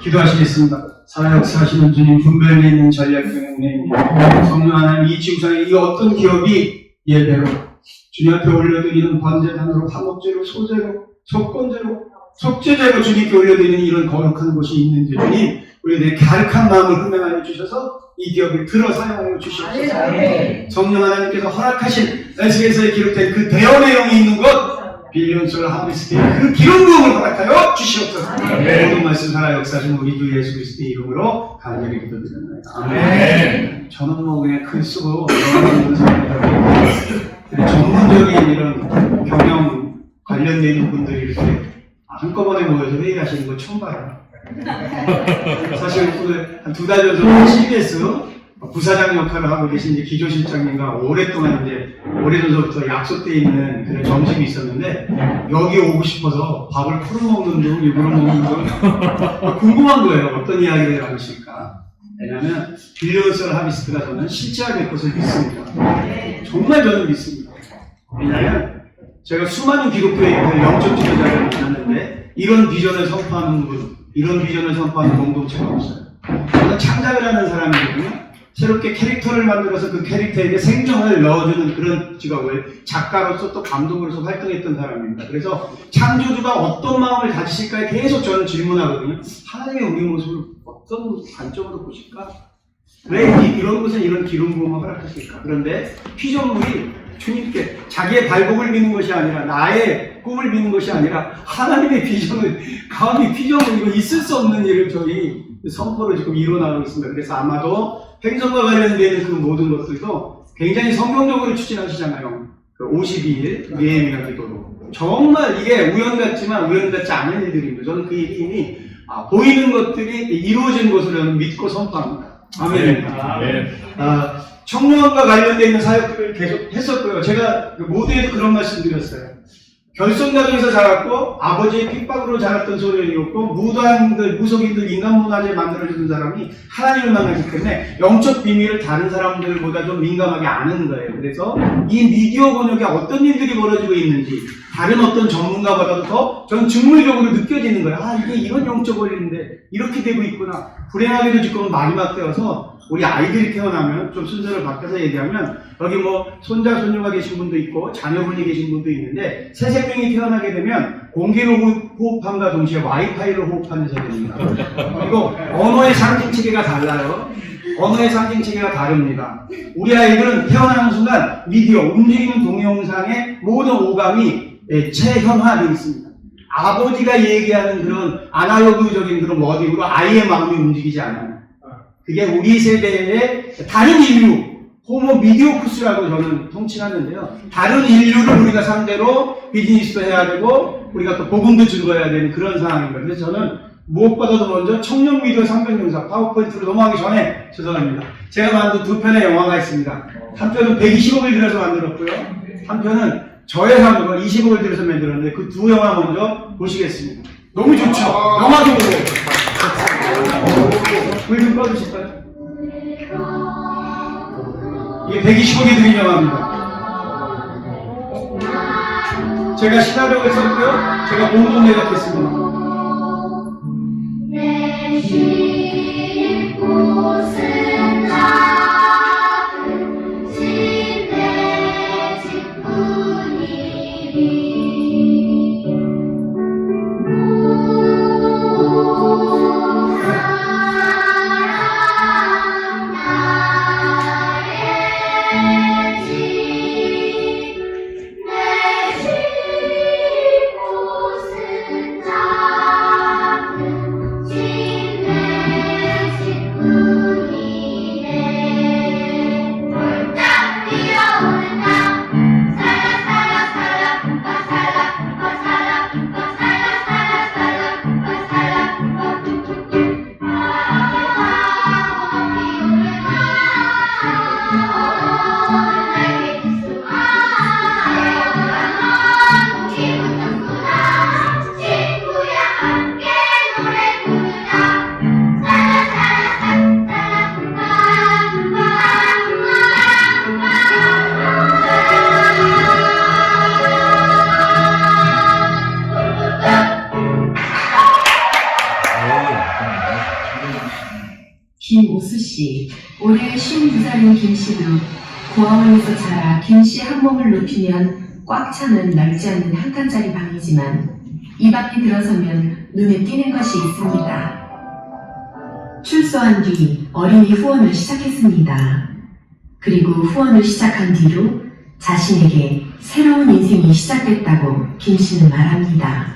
기도하시겠습니다. 살아역사하시는 주님, 분별에 있는 전략적인 은혜입니다. 성령 하나님, 이 지구상에 이 어떤 기업이 예배로 주님 앞에 올려드리는 번제단으로, 화목제로, 소제로, 속건제로, 속죄제로 주님께 올려드리는 이런 거룩한 곳이 있는지 주님, 우리들의 갸륵한 마음을 흠명하여 주셔서 이 기업을 들어 사용하여 주시옵소서. 성령 하나님께서 허락하신 에스겔서에 기록된 그 대여 내용이 있는 곳, 빌리온솔 하비스트의 그 기름 부음을 허락하여 주시옵소서. 모든 말씀 살아 역사하신 우리 주 예수 그리스도의 이름으로 간절히 기도드립니다. 아멘. 저는 뭐 그냥 글 쓰고 전문적인 이런 경영 관련되어 있는 분들이 이렇게 한꺼번에 모여서 회의하시는 거 처음 봐요. 사실 한 2달 전에 CBS 부사장 역할을 하고 계신 이제 기조실장님과 오랫동안 이제 오래전부터 약속되어 있는 그런 점심이 있었는데 여기 오고 싶어서 밥을 풀어 먹는 둥 일부러 먹는 둥 궁금한 거예요. 어떤 이야기를 하실까? 왜냐하면 빌리온솔 하비스트가 저는 실제할 것을 믿습니다. 정말 저는 믿습니다. 왜냐하면 제가 수많은 기독교의 영적 지도자를 만났는데 이런 비전을 선포하는 분, 이런 비전을 선포하는 공동체가 없어요. 저는 창작을 하는 사람이거든요. 새롭게 캐릭터를 만들어서 그 캐릭터에게 생명을 넣어주는 그런 직업을 작가로서 또 감독으로서 활동했던 사람입니다. 그래서 창조주가 어떤 마음을 가지실까에 계속 저는 질문하거든요. 하나님의 우리 모습을 어떤 관점으로 보실까? 왜 이런 곳에 이런 기름 부음을 허락하실까? 그런데 피조물이 주님께 자기의 발복을 믿는 것이 아니라 나의 꿈을 믿는 것이 아니라 하나님의 비전을 감히 피조물이고 있을 수 없는 일을 저희 선포를 지금 이뤄나가고 있습니다. 그래서 아마도 행성과 관련된 그 모든 것들도 굉장히 성경적으로 추진하시잖아요. 그 52일 예미나 기도로. 정말 이게 우연 같지만 우연 같지 않은 일들입니다. 저는 그 일이 이미 보이는 것들이 이루어진 것으로 믿고 선포합니다. 아멘. 청년과 관련되어 있는 사역들을 계속 했었고요. 제가 모두에도 그런 말씀 드렸어요. 결손가정에서 자랐고 아버지의 핍박으로 자랐던 소년이었고 무당들, 무속인들, 인간문화재 만들어주는 사람이 하나님을 만나기 때문에 영적 비밀을 다른 사람들보다 좀 민감하게 아는 거예요. 그래서 이 미디어 번역에 어떤 일들이 벌어지고 있는지 다른 어떤 전문가보다도 더 전 직물적으로 느껴지는 거예요. 이게 이런 영적 원리인데 이렇게 되고 있구나. 불행하게도 지금은 마지막 때여서 우리 아이들이 태어나면 좀 순서를 바꿔서 얘기하면 여기 뭐 손자, 손녀가 계신 분도 있고 자녀분이 계신 분도 있는데 새 생명이 태어나게 되면 공기로 호흡함과 동시에 와이파이로 호흡하는 세대입니다. 그리고 언어의 상징체계가 달라요. 언어의 상징체계가 다릅니다. 우리 아이들은 태어나는 순간 미디어, 움직이는 동영상의 모든 오감이 체현화되어 있습니다. 아버지가 얘기하는 그런 아날로그적인 그런 워딩으로 아이의 마음이 움직이지 않아요. 그게 우리 세대의 다른 인류, 호모 미디오쿠스라고 저는 통칭하는데요. 다른 인류를 우리가 상대로 비즈니스도 해야 되고 우리가 또 복음도 즐거워야 되는 그런 상황입니다. 그래서 저는 무엇보다도 먼저 청년 미디어 300영상 파워포인트로 넘어가기 전에 죄송합니다. 제가 만든 2편의 영화가 있습니다. 한 편은 120억을 들여서 만들었고요. 한 편은 저의 삶으로 20억을 들여서 만들었는데 그 두 영화 먼저 보시겠습니다. 너무 좋죠? 영화도 보고. 불 좀 꺼주실까요? 이게 120억이 들인 영화입니다. 제가 시나리오를 썼고요. 제가 공동 제작했습니다. 내 쉴 곳은 작은 시내 집뿐이니 김오수 씨, 올해 52살인 김 씨도 고아원에서 자라 김 씨 한 몸을 눕히면 꽉 차는 넓지 않는 한 칸짜리 방이지만 이 방에 들어서면 눈에 띄는 것이 있습니다. 출소한 뒤 어린이 후원을 시작했습니다. 그리고 후원을 시작한 뒤로 자신에게 새로운 인생이 시작됐다고 김 씨는 말합니다.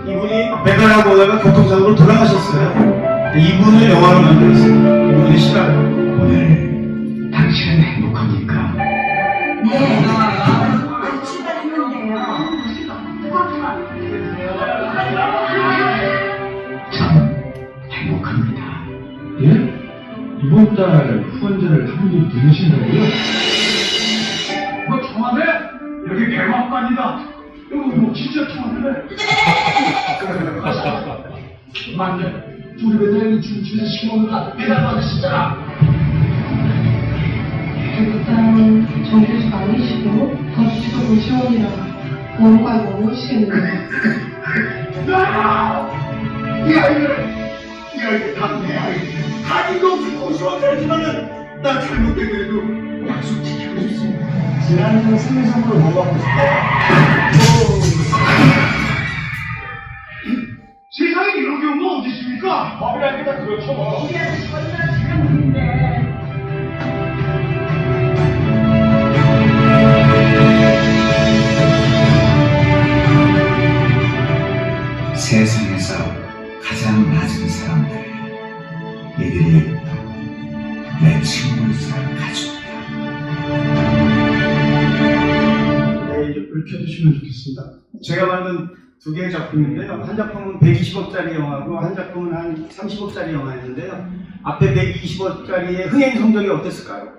이분이 배달하고 오다가 교통사고로 돌아가셨어요. 이분을 영화로 만들었어요. 이분의 실화를. 오늘 당신은 행복합니까? 네, 출발했는데요. 전 행복합니다. 예? 이번 달 후원자를 한 분이 누구신가요? 뭐 청와대? 여기 개막관이다. 여기 뭐 진짜 청와대네. 맞네. 우리 배달이 춤추는 시간보다 배달 받으시잖아. 일단 정규직 아니시고 더주시도 고시원이라 보험가입 어려우시겠네요. 이 아이들 다 내 아이들. 가진도 없이 고시원이지만은 나 잘못된 그래도 약속 지키고 싶습니다. 지난해 생일 선물 뭐 받고 싶어요? 세상에 이런 경우가 어디 있습니까? 법이라는 게 다 그렇죠 뭐. 세상에서 가장 낮은 사람들, 이들이 내 친구이자 가족이다. 네, 이제 불 켜주시면 좋겠습니다. 제가 만든 두 개의 작품인데요. 한 작품은 120억짜리 영화고 한 작품은 한 30억짜리 영화였는데요. 앞에 120억짜리의 흥행 성적이 어땠을까요?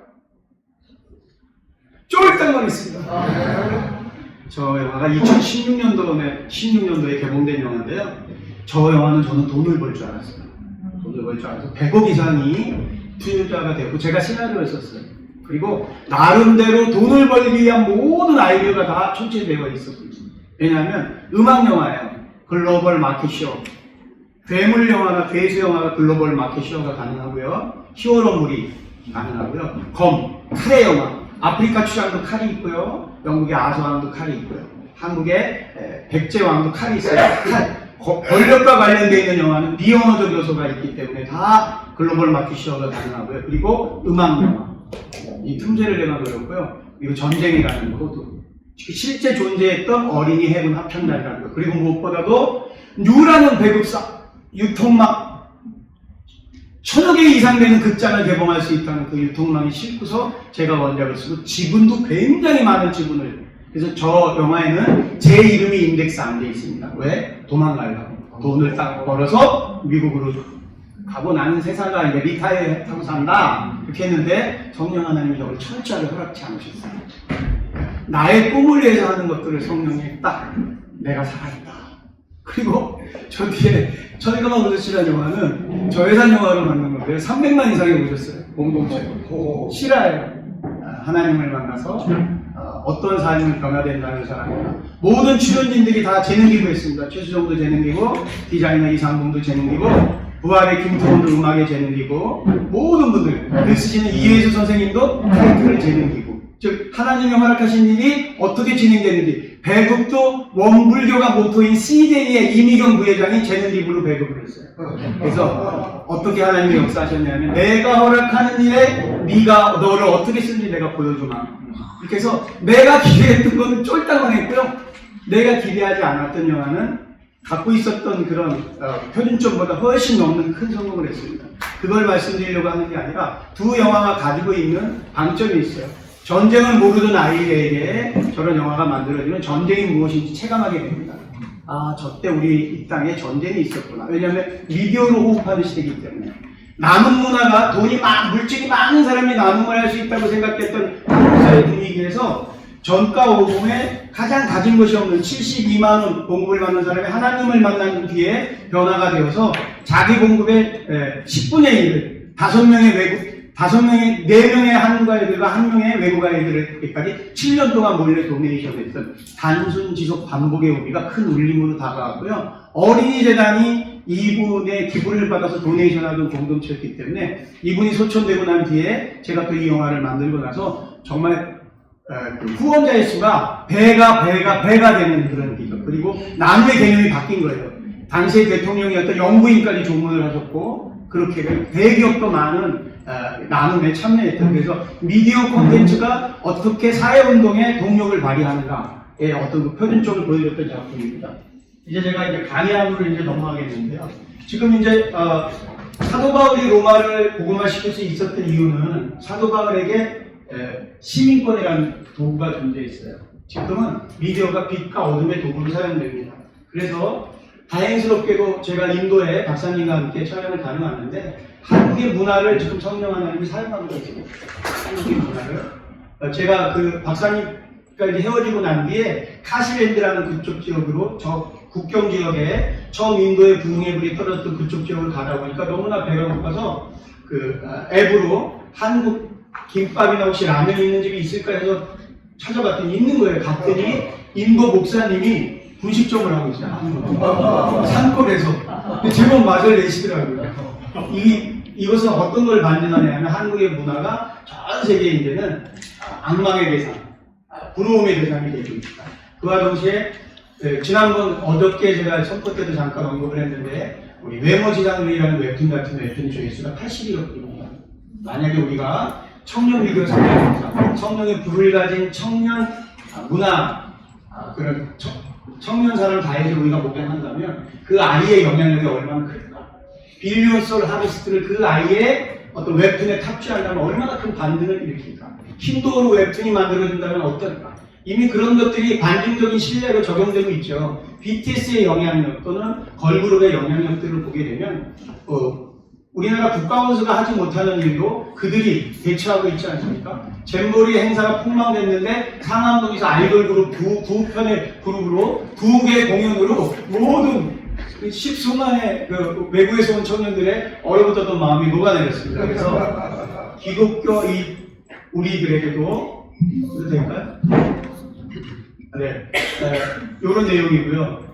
쫄딱망했습니다. 저 영화가 16년도에 개봉된 영화인데요. 저 영화는 저는 돈을 벌 줄 알았어요. 돈을 벌 줄 알아서 100억 이상이 투자가 되고 제가 시나리오를 썼어요. 그리고 나름대로 돈을 벌기 위한 모든 아이디어가 다 총체되어 있었거든요. 왜냐하면 음악 영화예요. 글로벌 마켓쇼. 괴물 영화나 괴수 영화가 글로벌 마켓쇼가 가능하고요. 히어로물이 가능하고요. 칼의 영화. 아프리카 추장도 칼이 있고요. 영국의 아서왕도 칼이 있고요. 한국의 백제왕도 칼이 있어요. 칼. 권력과 관련되어 있는 영화는 비언어적 요소가 있기 때문에 다 글로벌 마켓쇼가 가능하고요. 그리고 음악 영화. 이 틈새를 내가 그렸고요. 그리고 전쟁이라는 것도 실제 존재했던 어린이 해군 합창단이라는 것. 그리고 무엇보다도 뉴라는 배급사, 유통망, 1000여 개 이상 되는 극장을 개봉할 수 있다는 그 유통망이 싫고서 제가 원작을 쓰고 지분도 굉장히 많은 지분을. 그래서 저 영화에는 제 이름이 인덱스 안 돼 있습니다. 왜? 도망가려고. 돈을 딱 벌어서 미국으로 가고 나는 세상과 이제 리타이어 하고 산다. 이렇게 했는데 성령 하나님이 저를 철저하게 허락치 않으셨어요. 나의 꿈을 위해서 하는 것들을 성령이 딱 내가 살아있다. 그리고 저 뒤에 천이가만 보셨시라는 영화는 저예산 영화로 만든 건데 300만 이상이 보셨어요. 공동체. 실화예요. 하나님을 만나서 어떤 삶을 변화된다는 사람입니다. 모든 출연진들이 다 재능 기부했습니다. 최수정도 재능 기부, 디자이너 이상봉도 재능 기부, 부활의 김태원도 음악의 재능 기부, 모든 분들, 글 쓰시는 이혜수 선생님도 타이틀을 재능 기부. 즉 하나님이 허락하신 일이 어떻게 진행되는지 배급도 원불교가 모토인 CJ의 이미경 부회장이 재능 기부로 배급을 했어요. 그래서 어떻게 하나님이 역사하셨냐면 내가 허락하는 일에 네가 너를 어떻게 쓰는지 내가 보여주마. 이렇게 해서 내가 기대했던 거는 쫄딱만 했고요. 내가 기대하지 않았던 영화는 갖고 있었던 그런 표준점보다 훨씬 넘는 큰 성공을 했습니다. 그걸 말씀드리려고 하는 게 아니라 두 영화가 가지고 있는 방점이 있어요. 전쟁을 모르던 아이에게 저런 영화가 만들어지면 전쟁이 무엇인지 체감하게 됩니다. 아, 저때 우리 이 땅에 전쟁이 있었구나. 왜냐하면 미디어로 호흡하는 시대이기 때문에. 남은 문화가 돈이 물질이 많은 사람이 나눔을 할 수 있다고 생각했던 한국 사회 분위기에서 전가 50에 가장 가진 것이 없는 72만원 공급을 받는 사람이 하나님을 만난 뒤에 변화가 되어서 자기 공급의 10분의 1을 5명의 외국 4명의 한국어 애들과 1명의 외국어 애들에게까지 7년 동안 몰래 도네이션을 했던 단순 지속 반복의 의미가 큰 울림으로 다가왔고요. 어린이재단이 이분의 기부를 받아서 도네이션하던 공동체였기 때문에 이분이 소천되고 난 뒤에 제가 또 이 영화를 만들고 나서 정말 그 후원자의 수가 배가 되는 그런 기적. 그리고 나눔의 개념이 바뀐 거예요. 당시의 대통령이었던 영부인까지 조문을 하셨고 그렇게 대기업도 많은 나눔에 참여했던. 그래서 미디어 콘텐츠가 어떻게 사회운동에 동력을 발휘하는가의 어떤 그 표준적을 보여줬던 작품입니다. 이제 제가 이제 강의안으로 이제 넘어가겠는데요. 지금 이제 사도 바울이 로마를 복음화시킬 수 있었던 이유는 사도 바울에게 시민권이라는 도구가 존재했어요. 지금은 미디어가 빛과 어둠의 도구로 사용됩니다. 그래서 다행스럽게도 제가 인도에 박사님과 함께 촬영을 다녀왔는데 한국의 문화를 지금 성령 하나님이 사용하고 계시고 한국의 문화를 제가 그 박사님까지 헤어지고 난 뒤에 카시랜드라는 그쪽 지역으로 저 국경 지역에 처음 인도의 부흥의 불이 떨어졌던 그쪽 지역을 가다 보니까 너무나 배가 고파서 그 앱으로 한국 김밥이나 혹시 라면이 있는 집이 있을까 해서 찾아봤더니 있는 거예요. 갔더니 인도 목사님이 분식점을 하고 있어요. 산골에서. 제법 맛을 내시더라고요. 이것은 어떤 걸 반증하냐면 한국의 문화가 전 세계에 이제는 악망의 대상, 부러움의 대상이 되고 있다. 그와 동시에 지난번 어저께 제가 첫 번째 때도 잠깐 언급을 했는데 우리 외모지상주의라는 웹툰 같은 웹툰 조회수가 80억입니다. 만약에 우리가 청년 미디어 상황에서 성령의 불을 가진 청년 문화 그런 청년 사람 다해서 우리가 목양한다면 그 아이의 영향력이 얼마나 클까? 빌리언 솔 하비스트를 그 아이의 어떤 웹툰에 탑재한다면 얼마나 큰 반등을 일으킬까? 힌두어로 웹툰이 만들어진다면 어떨까? 이미 그런 것들이 반증적인 신뢰로 적용되고 있죠. BTS의 영향력 또는 걸그룹의 영향력들을 보게 되면 우리나라 국가원수가 하지 못하는 일도 그들이 대처하고 있지 않습니까? 잼버리 행사가 폭망됐는데 상암동에서 아이돌 그룹 두 편의 그룹으로 2개의 공연으로 모든 십수만의 그 외국에서 온 청년들의 얼어붙었던 마음이 녹아내렸습니다. 그래서 기독교 우리들에게도 그래도 될까요? 네, 이런 내용이고요.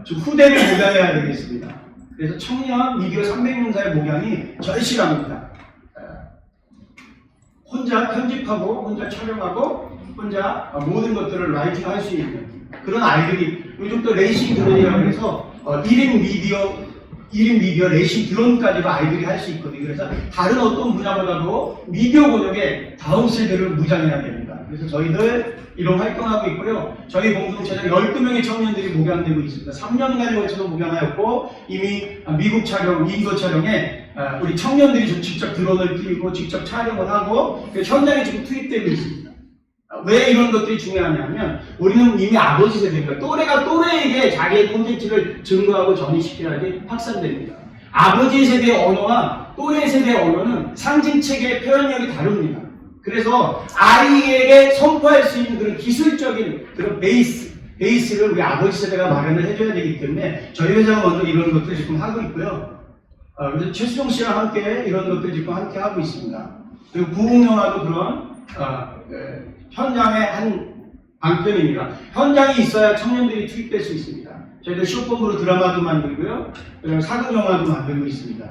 좀 후대를 목양해야 되겠습니다. 그래서 청년 미디어 300명사의 목양이 절실합니다. 혼자 편집하고, 혼자 촬영하고, 혼자 모든 것들을 라이팅할 수 있는 그런 아이들이 요즘 또 레이싱 드론이라고 해서 1인 미디어 레이싱 드론까지도 아이들이 할 수 있거든요. 그래서 다른 어떤 분야보다도 미디어 번역에 다음 세대를 무장해야 됩니다. 그래서 저희들 이런 활동하고 있고요. 저희 공동체장 12명의 청년들이 목양되고 있습니다. 3년간에 걸쳐서 목양하였고 이미 미국 촬영, 인도 촬영에 우리 청년들이 직접 드론을 띄우고 직접 촬영을 하고 현장에 지금 투입되고 있습니다. 왜 이런 것들이 중요하냐면 우리는 이미 아버지 세대입니다. 또래가 또래에게 자기의 콘텐츠를 증거하고 전이시켜야지 확산됩니다. 아버지 세대의 언어와 또래 세대의 언어는 상징체계의 표현력이 다릅니다. 그래서 아이에게 선포할 수 있는 그런 기술적인 그런 베이스를 우리 아버지 세대가 마련을 해줘야 되기 때문에 저희 회사가 먼저 이런 것들을 지금 하고 있고요. 그래서 최수종 씨랑 함께 이런 것들을 지금 함께 하고 있습니다. 그리고 부흥영화도 그런 현장의 한 방편입니다. 현장이 있어야 청년들이 투입될 수 있습니다. 저희들 쇼폼으로 드라마도 만들고요. 사극 영화도 만들고 있습니다.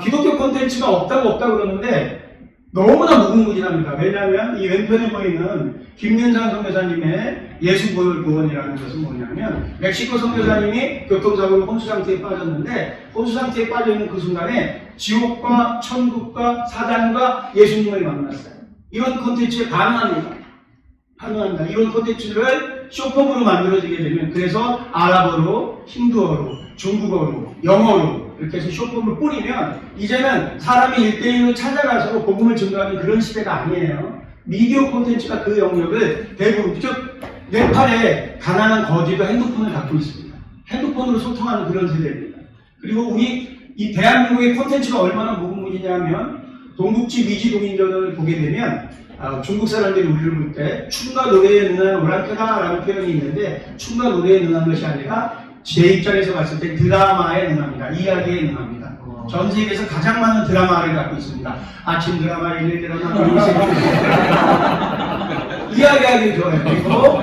기독교 콘텐츠가 없다고 그러는데 너무나 무궁무진합니다. 왜냐하면 이 왼편에 보이는 김윤상 선교사님의 예수보혈구원이라는 것은 뭐냐면 멕시코 선교사님이 교통사고로 혼수상태에 빠졌는데 혼수상태에 빠져있는 그 순간에 지옥과 천국과 사단과 예수님을 만났어요. 이런 콘텐츠에 반응합니다. 이런 콘텐츠를 쇼폼으로 만들어지게 되면 그래서 아랍어로, 힌두어로, 중국어로, 영어로 이렇게 해서 쇼폼을 뿌리면 이제는 사람이 1대1로 찾아가서 복음을 증거하는 그런 시대가 아니에요. 미디어 콘텐츠가 그 영역을 대부분 즉 네팔에 가난한 거지도 핸드폰을 갖고 있습니다. 핸드폰으로 소통하는 그런 세대입니다. 그리고 우리 이 대한민국의 콘텐츠가 얼마나 무궁무진하면 동국지 미지동인전을 보게 되면 중국 사람들이 우리를 볼 때 춤과 노래에 능한 오랑캐다라는 표현이 있는데 춤과 노래에 능한 것이 아니라 제 입장에서 봤을 때 드라마에 능합니다. 이야기에 능합니다. 전 세계에서 가장 많은 드라마를 갖고 있습니다. 아침 드라마, 일일 드라마, 인생 드라마. 이야기하기 좋아요. 그리고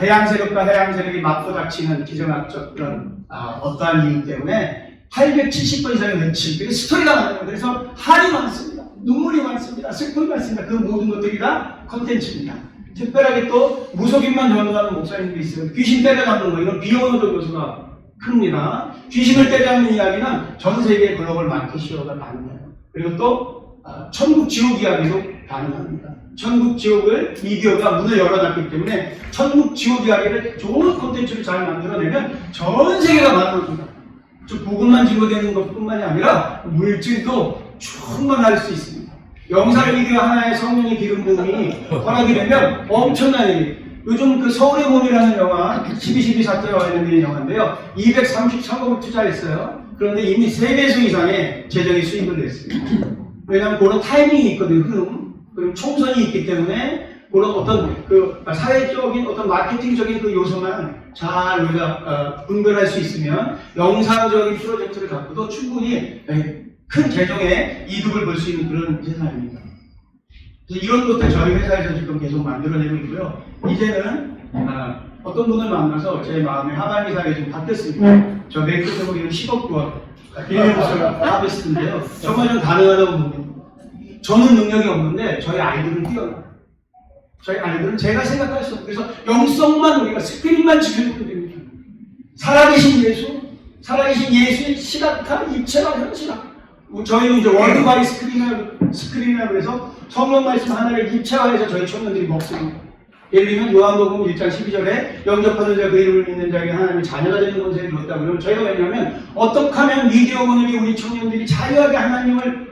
대양세력과 해양세력이 맞부닥치는 기정학적 그런 어떠한 이유 때문에 870번 이상의 며칠, 그리고 스토리가 많아요. 그래서 한이 많습니다. 눈물이 많습니다. 슬픔이 많습니다. 그 모든 것들이 다 컨텐츠입니다. 특별하게 또 무속인만 전도하는 목사님도 있어요. 귀신 때려잡는 거, 이런 비언어적 요소가 큽니다. 귀신을 때려잡는 이야기는 전 세계 글로벌 마켓시어가 많아요. 그리고 또 천국 지옥 이야기도 가능합니다. 천국 지옥을 미디어가 문을 열어놨기 때문에 천국 지옥 이야기를 좋은 콘텐츠를 잘 만들어내면 전 세계가 만들어집니다. 즉 복음만 증거되는 것뿐만이 아니라 물질도 충만할 수 있습니다. 영상 미디어 하나의 성령의 기름 부음이 허락이 되면 엄청난 일이. 요즘 그 서울의 몸이라는 영화 12.12 사태가 관련된 영화인데요. 233억을 투자했어요. 그런데 이미 3배수 이상의 재정의 수입을 냈습니다. 왜냐하면 그런 타이밍이 있거든요. 그리고 총선이 있기 때문에 그런 어떤 그 사회적인 어떤 마케팅적인 그 요소만 잘 우리가 분별할 수 있으면 영상적인 프로젝트를 갖고도 충분히 큰 재정의 이득을 볼 수 있는 그런 세상입니다. 그래서 이런 것들 저희 회사에서 지금 계속 만들어내고 있고요. 이제는 어떤 분을 만나서 제 마음의 하반기 사회에 좀 바뀌었습니다. 저 맨 끝에 보기는 10억 원 빌리언스 하베스트인데요. 정말 좀 가능하다고 봅니다. 저는 능력이 없는데 저희 아이들은 뛰어나요. 저희 아이들은 제가 생각할 수 없어요. 그래서 영성만 우리가 스피릿만 지켜주면 됩니다. 살아계신 예수, 살아계신 예수의 시각화, 입체화, 현실화. 저희는 이제 월드바이 스크린이라고 해서 성경 말씀 하나를 입체화해서 저희 청년들이 먹습니다. 예를 들면 요한복음 1장 12절에 영접하는 자 그 이름을 믿는 자에게 하나님의 자녀가 되는 권세를 줬다. 그러면 저희가 왜냐하면 어떻게 하면 미디어 오늘이 우리 청년들이 자유하게 하나님을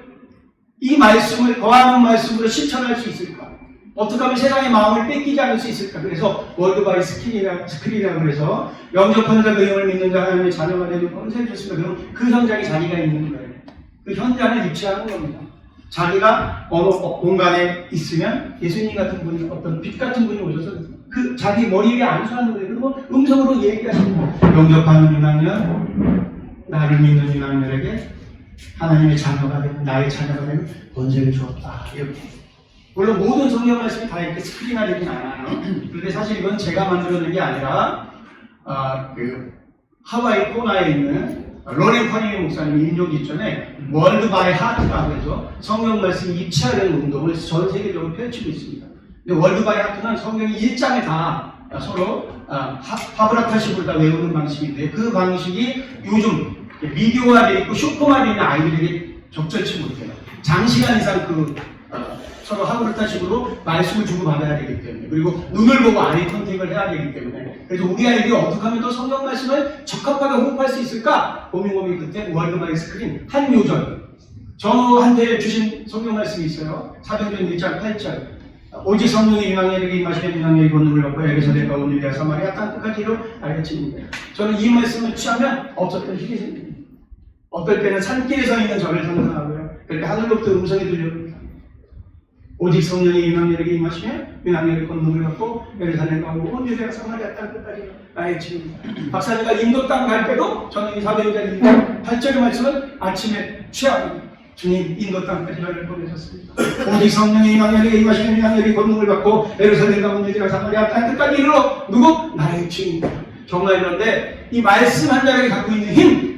이 말씀을 거하는 말씀으로 실천할 수 있을까? 어떻게 하면 세상의 마음을 뺏기지 않을 수 있을까? 그래서 월드바이 스크린이라고 해서 영접하는 자 그 이름을 믿는 자 하나님의 자녀가 되는 권세를 줬습니다. 그럼 그 현장에 자기가 있는 거예요. 그 현장을 입체하는 겁니다. 자기가 어느 공간에 있으면 예수님 같은 분이 어떤 빛 같은 분이 오셔서 그 자기 머리 위에 안수하는 거예요. 그리고 음성으로 얘기하시는 거예요. 영접하는 유난년, 나를 믿는 유난년에게 하나님의 자녀가 되는, 나의 자녀가 되는 권세를 주었다. 이렇게. 물론 모든 성경 말씀이 다 이렇게 스크린화되진 않아요. 그런데 사실 이건 제가 만들어낸 게 아니라 그 하와이 코나에 있는 로렌 커닝 목사님이 인종기 전에 월드 바이 하트라고 해서 성경 말씀이 입체화되는 운동을 전 세계적으로 펼치고 있습니다. 근데 월드 바이 하트는 성경이 1장에 다 서로 파브라타식으로 다 외우는 방식인데 그 방식이 요즘 미디어화되어 있고 슈퍼화되어 있는 아이들에게 적절치 못해요. 장시간 이상 서로 하브라타식으로 말씀을 주고받아야 되기 때문에 그리고 눈을 보고 아이 컨택을 해야 되기 때문에 그래서 우리 아이들이 어떻게 하면 더 성경 말씀을 적합하게 호흡할 수 있을까 고민 그때 월드바이 스크린 한 요절 저한테 주신 성경 말씀이 있어요. 사도행전 1장 8절 오직 성령이 유황에게 임하시면 유황의 권능을 얻고 에게서 내가 온 유대와 사마리아 땅 끝까지 이루 알려칩니다. 저는 이 말씀을 취하면 없었던 힘이 생깁니다. 어떨 때는 산길에 서 있는 저를 상상하고요. 그렇게 하늘로부터 음성이 들려옵니다. 오직 성령이 유황에게 임하시면 유황의 권능을 얻고 예루살렘과 온 유대와 사마리아 땅 끝까지 나의 집입니다. 박사님과 인도 땅 갈 때도 저는 이 사도행전 8절의 말씀을 아침에 취합니다. 주님 인도 땅까지 저를 보내셨습니다. 오직 성령이 유황에게 임하시면 유황의 권능을 받고 예루살렘과 온 유대와 사마리아 땅 끝까지 이르러 누구? 나의 주입니다. 정말 그런데 이 말씀 한 자락이 갖고 있는 힘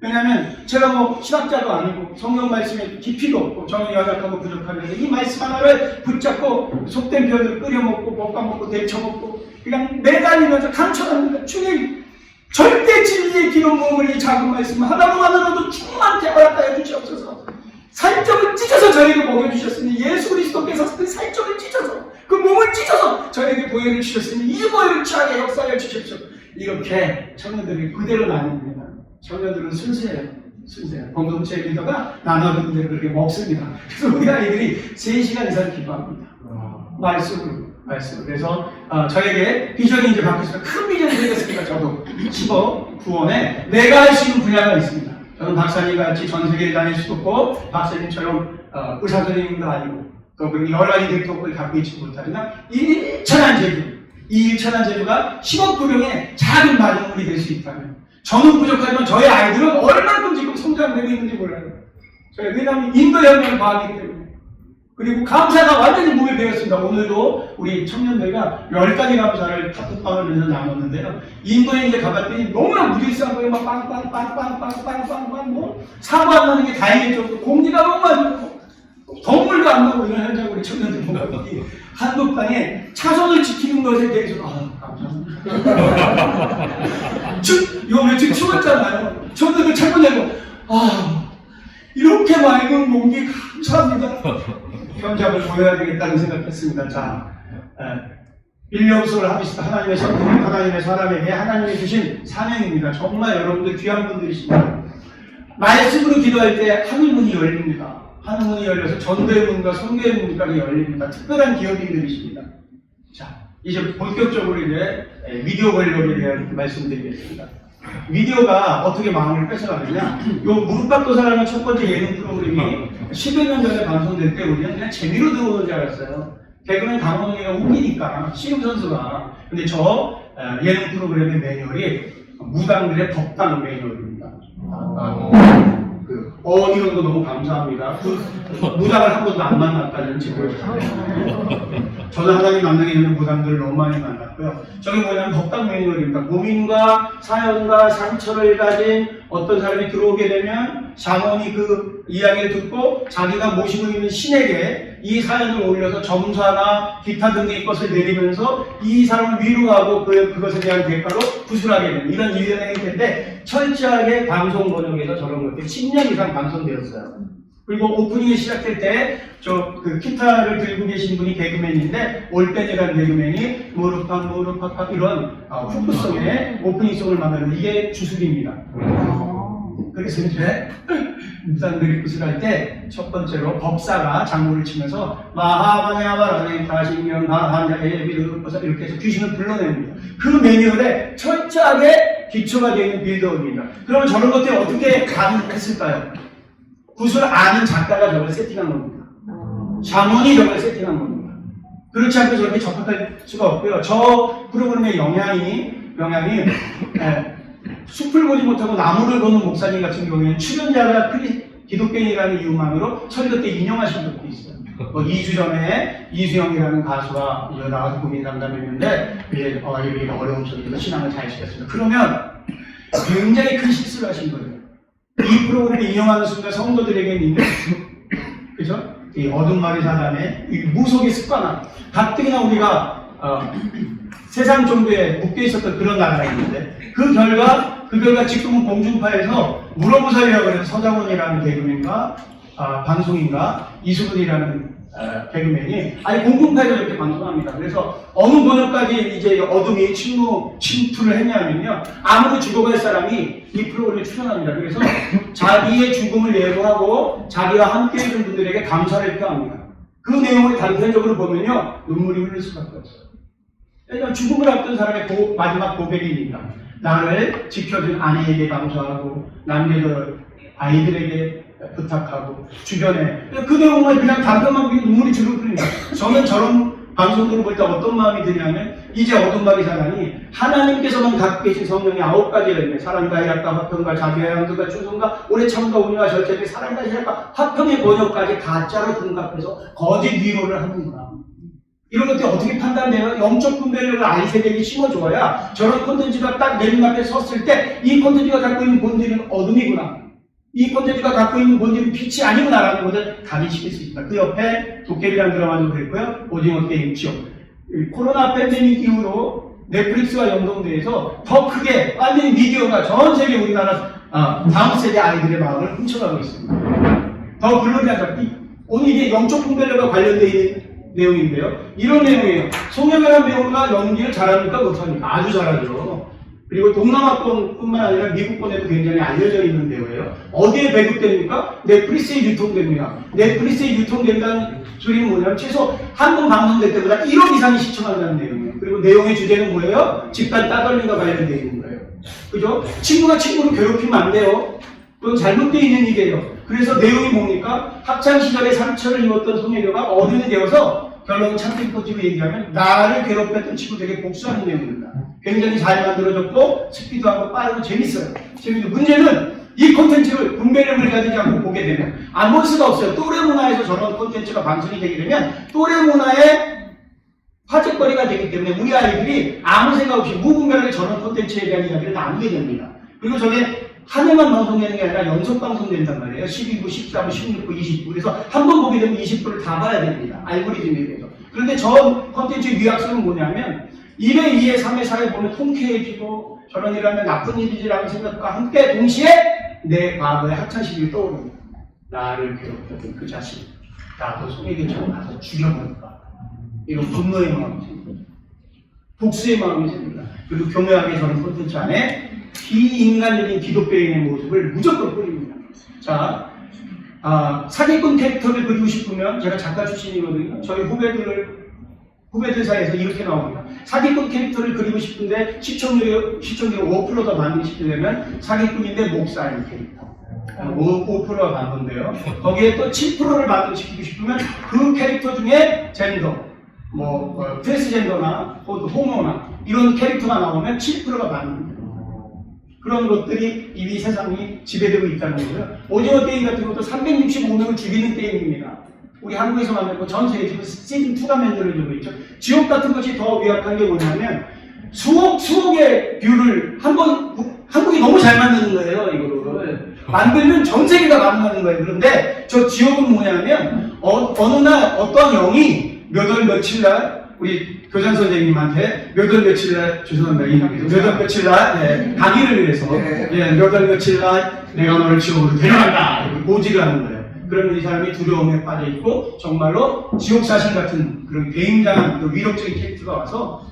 왜냐하면 제가 뭐 신학자도 아니고 성경 말씀에 깊이도 없고 저는 연약하고 부족하는데 이 말씀 하나를 붙잡고 속된 편을 끓여먹고 볶아먹고 데쳐먹고 그냥 매달리면서 간청합니다. 주님 절대 진리의 기름 부음을 이 작은 말씀 하나로만으로도 충만케 허락하여 주시옵소서. 살점을 찢어서 저에게 먹여주셨으니 예수 그리스도께서 그 살점을 찢어서 그 몸을 찢어서 저에게 보혈을 주셨으니 이 보혈을 취하게 역사하여 주십시오. 이렇게 청년들이 그대로 나눕니다. 청년들은 순수해요. 공동체 리더가 나눠준 대로 그렇게 먹습니다. 그래서 우리 아이들이 3시간 이상 기도합니다. 말씀으로. 그래서 저에게 비전이 이제 바뀌었어요. 큰 비전이 생겼으니까 저도 10억 구원에 내가 할 수 있는 분야가 있습니다. 저는 박사님 같이 전 세계를 다닐 수도 없고 박사님처럼 의사 선생님도 아니고 또 여러 가지 덕을 갖고 있지 못하지만 일천한 재주 이 일천한 재주가 10억 구령의 작은 마련물이 될 수 있다면 저는 부족하지만 저희 아이들은 얼만큼 지금 성장되고 있는지 몰라요. 왜냐하면 인도 혁명을 봐왔기 때문에. 그리고 감사가 완전히 몸에 배었습니다. 오늘도 우리 청년들과 10가지 감사를 카톡방을 내서 나눴는데요. 인도에 이제 가봤더니 너무나 무질서한 거예요. 막 빵빵빵빵빵빵빵빵 뭐 사고 안 나는 게 다행이죠. 공기가 너무 안 좋고 동물도 안 나오고 이런 현장 우리 청년들 보면 한국방에 차선을 지키는 것에 대해서 감사합니다. 요 며칠 추웠잖아요. 청년들 차고 내고 이렇게 맑은 공기 감사합니다. 현장을 보여야 되겠다는 생각했습니다. 자, 빌려업소를 합시다. 하나님의 선택, 하나님의 사람에게 하나님이 주신 사명입니다. 정말 여러분들 귀한 분들이십니다. 말씀으로 기도할 때 하늘문이 열립니다. 하늘문이 열려서 전도의 문과 선교의 문까지 열립니다. 특별한 기업인들이십니다. 자, 이제 본격적으로 이제 미디어 권력에 대한 말씀드리겠습니다. 미디어가 어떻게 마음을 뺏어가느냐? 요 무릎박도사라는 첫 번째 예능 프로그램이 10여 년 전에 방송될 때 우리는 그냥 재미로 들어오는 줄 알았어요. 개그맨 강호동이가 웃기니까 씨름 선수가. 근데 저 예능 프로그램의 매뉴얼이 무당들의 법당 매뉴얼입니다. 이런거 너무 감사합니다. 무당을 한 번도 안 만났다는 지금. 저는 하나님 만나게 되는 무당들을 너무 많이 만났고요. 저게 뭐냐면 법당 매뉴얼입니다. 고민과 사연과 상처를 가진 어떤 사람이 들어오게 되면 샤먼이 그 이야기를 듣고 자기가 모시고 있는 신에게 이 사연을 올려서 점사나 기타 등의 것을 내리면서 이 사람을 위로하고 그것에 대한 대가로 구술하게 되는 이런 일련의 행태인데 철저하게 방송 번역에서 저런 것들이 10년 이상 방송되었어요. 그리고 오프닝이 시작될 때 그 기타를 들고 계신 분이 개그맨인데 올빼니라는 개그맨이 무릎팍 이런 후크송의 오프닝송을 만드는 이게 주술입니다. 그래서 이제 무당들이 구슬할 때 첫 번째로 법사가 장구를 치면서 마하바냐바라네 다신경 마한자에 비르고서 이렇게 해서 귀신을 불러냅니다. 그 매뉴얼에 철저하게 기초가 되어 있는 빌드업입니다. 그러면 저런 것들이 어떻게 가능했을까요? 구슬 아는 작가가 저걸 세팅한 겁니다. 샤먼이 저걸 세팅한 겁니다. 그렇지 않고 저렇게 접근할 수가 없고요. 저 프로그램의 영향이 숲을 보지 못하고 나무를 보는 목사님 같은 경우에는 출연자가 기독교인이라는 이유만으로 설교 때 인용하신 적도 있어요. 2주 전에 이수영이라는 가수가 나와서 고민 상담했는데 여기가 어려운 소리에서 신앙을 잘 시켰습니다. 그러면 굉장히 큰 실수를 하신 거예요. 이 프로그램을 인용하는 순간 성도들에게는 그죠? 이 어둠마리 사단의 이 무속의 습관화. 가뜩이나 우리가 세상 정도에 묶여 있었던 그런 나라가 있는데 그 결과 지금은 공중파에서 물어보살이라고 해서 서장훈이라는 개그맨과 방송인과 이수근이라는 개그맨이 공중파에서 이렇게 방송합니다. 그래서 어느 번역까지 이제 어둠이 침투를 했냐면요. 아무도 죽어갈 사람이 이 프로그램에 출연합니다. 그래서 자기의 죽음을 예고하고 자기와 함께 있는 분들에게 감사를 표합니다. 그 내용을 단편적으로 보면요. 눈물이 흐를 수밖에 없어요. 그러니까 죽음을 앞둔 사람의 마지막 고백이니까 나를 지켜준 아내에게 감사하고 남겨둔 아이들에게 부탁하고 주변에 그 내용을 그냥 단편만 보면 눈물이 주르륵 흐릅니다. 저는 저런 방송들을 볼 때 어떤 마음이 드냐면 이제 어둠마리 사단이 하나님께서만 갖고 계신 성령의 9가지가 있네. 사랑과 희락과 화평과 자비와 양도가 충성과 오래 참과 운유와 절제의 사랑과 희락과 화평의 번역까지 가짜로 등갑해서 거짓 위로를 하는구나. 이런 것들이 어떻게 판단돼요? 영적 분별력을 아이세대에게 심어줘야 저런 콘텐츠가 딱 내 눈앞에 섰을 때 이 콘텐츠가 갖고 있는 본질은 어둠이구나. 이 콘텐츠가 갖고 있는 본질은 빛이 아니구나라는 것을 각인시킬 수 있다. 그 옆에 도깨비라는 드라마도 그랬고요. 오징어 게임 지옥. 코로나 팬데믹 이후로 넷플릭스와 연동돼서 더 크게 완전히 미디어가 전 세계 우리나라 다음 세대 아이들의 마음을 훔쳐가고 있습니다. 더 글로리하자. 오늘 이게 영적 분별력과 관련되어 있는 내용인데요. 이런 내용이에요. 송영이라는 배우가 연기를 잘합니까? 못합니까? 아주 잘하죠. 그리고 동남아권뿐만 아니라 미국권에도 굉장히 알려져 있는 배우예요. 어디에 배급됩니까? 넷플릭스에 유통됩니다. 넷플릭스에 유통된다는 소리는 뭐냐면 최소 한 번 방송될 때보다 1억 이상이 시청한다는 내용이에요. 그리고 내용의 주제는 뭐예요? 집단 따돌림과 관련되어 있는 거예요. 그죠? 친구가 친구를 괴롭히면 안 돼요. 그건 잘못되어 있는 일이에요. 그래서 내용이 뭡니까? 학창시절에 상처를 입었던 송혜교가 어른이 되어서 결론은 참기포집을 얘기하면 나를 괴롭혔던 친구들에게 복수하는 내용입니다. 굉장히 잘 만들어졌고 스피드하고 빠르고 재밌어요. 재밌는 문제는 이 콘텐츠를 분별력을 가지지 않고 보게 되면 안 볼 수가 없어요. 또래 문화에서 저런 콘텐츠가 방송이 되게 되면 또래 문화의 화제거리가 되기 때문에 우리 아이들이 아무 생각 없이 무분별하게 저런 콘텐츠에 대한 이야기를 나누게 됩니다. 그리고 저게 한 해만 방송되는 게 아니라 연속 방송된단 말이에요. 12부, 14부, 16부, 20부. 그래서 한 번 보게 되면 20부를 다 봐야 됩니다. 알고리즘에 대해서. 그런데 저 콘텐츠의 위약성은 뭐냐면 1회, 2회, 3회, 4회 보면 통쾌해지고 저런 일하면 나쁜 일이지라는 생각과 함께 동시에 내 과거의 학창시절이 떠오릅니다. 나를 괴롭혔던 그 자식, 나도 송혜교처럼 가서 죽여버릴까. 이런 분노의 마음이 생깁니다. 복수의 마음이 생깁니다. 그리고 교묘하게 저런 콘텐츠 안에 비인간적인 기독교인의 모습을 무조건 뿌립니다. 자, 사기꾼 캐릭터를 그리고 싶으면 제가 작가 출신이거든요. 저희 후배들 사이에서 이렇게 나옵니다. 사기꾼 캐릭터를 그리고 싶은데 시청률이 5%더 많이 시키려면 사기꾼인데 목사인 캐릭터. 5%가 반도인데요. 거기에 또 7%를 만족시키고 싶으면 그 캐릭터 중에 젠더, 트랜스젠더나 호모나 이런 캐릭터가 나오면 7%가 반도입니다. 그런 것들이 이미 세상이 지배되고 있다는 거고요. 오징어 게임 같은 것도 365명을 죽이는 게임입니다. 우리 한국에서 만들고 전 세계 지금 시즌2가 만들어지고 있죠. 지옥 같은 것이 더 위약한 게 뭐냐면 수억의 뷰를 한국이 너무 잘 만드는 거예요, 이거를. 만들면 전 세계가 만드는 거예요. 그런데 저 지옥은 뭐냐면 어느 날 어떤 영이 몇 월 며칠 날 우리 교장 선생님한테 몇 월 며칠 날 죄송합니다. 몇 월 며칠 날 강의를 위해서 몇 월 며칠 날 내가 너를 지옥으로 데려간다 이렇게 고지를 하는 거예요. 그러면 이 사람이 두려움에 빠져 있고 정말로 지옥 사신 같은 그런 굉장한 그 위력적인 캐릭터가 와서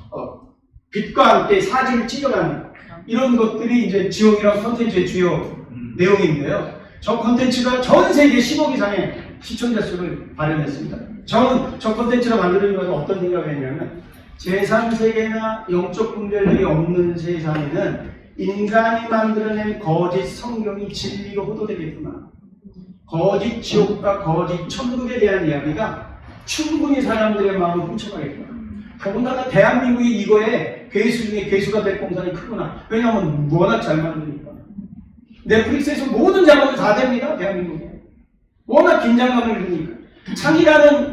빛과 함께 사지를 찢어가는 이런 것들이 이제 지옥이라는 콘텐츠의 주요 내용인데요. 저 콘텐츠가 전 세계 10억 이상의 시청자 수를 발현했습니다. 저는 저 콘텐츠를 만드는 것은 어떤 생각을 했냐면 제3세계나 영적 분별력이 없는 세상에는 인간이 만들어낸 거짓 성경이 진리로 호도되겠구나. 거짓 지옥과 거짓 천국에 대한 이야기가 충분히 사람들의 마음을 훔쳐가겠구나. 더군다나 대한민국이 이거에 괴수 중에 괴수가 될 공산이 크구나. 왜냐하면 워낙 잘 만드니까. 넷플릭스에서 모든 작업이 다 됩니다. 대한민국에. 워낙 긴장감을 주니까.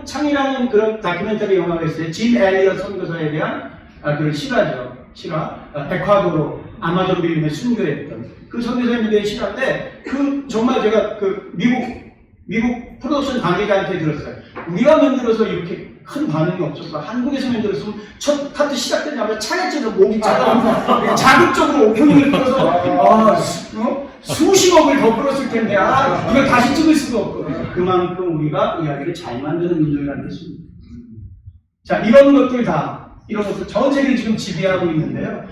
창이라는 그런 다큐멘터리 영화가 있어요. 짐 엘리엇 선교사에 대한 그런 실화죠. 실화. 에콰도르 아마존 밀림에 순교했던 그 선교사님에 대한 실화인데 정말 제가 미국 프로덕션 관계자한테 들었어요. 우리가 만들어서 이렇게 큰 반응이 없었어. 한국에서 만들었으면 첫 파트 시작되자마자 차에 찔러 목이 차가워. 자극적으로 오프닝을 끌어서 수십억을 더 끌었을 텐데 이걸 다시 찍을 수가 없거든요. 그만큼 우리가 이야기를 잘 만드는 민족이라는 뜻입니다. 자, 이런 것들 전 세계를 지금 지배하고 있는데요.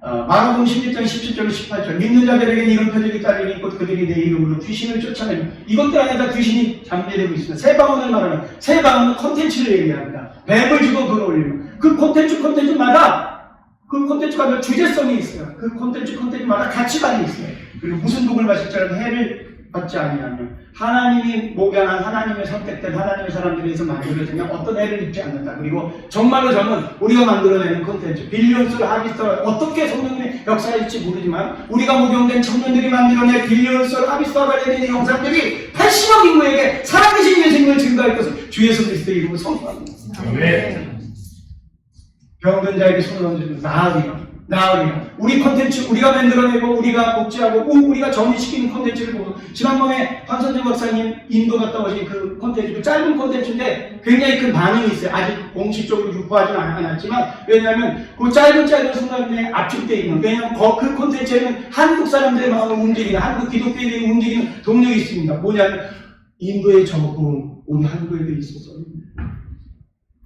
마가복음 11장 17절 18절 믿는 자들에게 이런 표적이 따르니 곧 그들이 내 이름으로 귀신을 쫓아내는 이것들 안에다 귀신이 잠재되고 있습니다. 새 방언을 말하면 새 방언은 콘텐츠를 얘기합니다. 뱀을 주고 들어올리면 그 콘텐츠마다 그 콘텐츠가 주제성이 있어요. 그 콘텐츠마다 가치관이 있어요. 그리고 무슨 독을 마실 자는 해를 받지 아니하면 하나님이 목양한 하나님의 선택된 하나님의 사람들에서 만들어지면 어떤 해를 입지 않는다. 그리고 정말로 저는 우리가 만들어내는 콘텐츠 빌리언스를 하비스터를 어떻게 성령님의 역사일지 모르지만 우리가 목용된 청년들이 만들어낸 빌리언스를 하비스터가 되는 영상들이 80억 인구에게 살아계신 예수님을 증거할 것을 주 예수 그리스도의 이름으로 선포합니다. 병든 자에게 손을 얹어주고 나으리라. 우리 콘텐츠 우리가 만들어내고 우리가 복제하고 우리가 정리시키는 콘텐츠를 보고 지난번에 황선재 박사님 인도 갔다 오신 그 콘텐츠 그 짧은 콘텐츠인데 굉장히 큰 반응이 있어요. 아직 공식적으로 유포하지는 않았지만 왜냐하면 그 짧은 순간에 압축되어 있는 왜냐하면 그 콘텐츠에는 한국 사람들의 마음을 움직이는 한국 기독교인들이 움직이는 동력이 있습니다. 뭐냐면 인도의 저 마음 우리 한국에도 있었어요.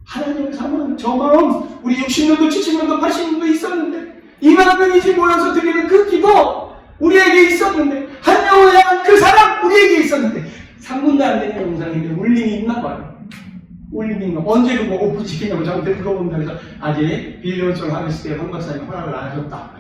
하나님을 사모하는 저 마음 우리 60년도 70년도 80년도 있었는데 2만 명이지 모여서 드리는 그 기도 우리에게 있었는데 한 영혼을 향한 그 사랑 우리에게 있었는데 3분도 안 되는 영상인데 울림이 있나 봐요. 울림이 있나 언제 그거 오픈시키냐고 저한테 물어본다 그래서 아직 빌리언스를 하겠을 때 황 박사님 허락을 안 하셨다.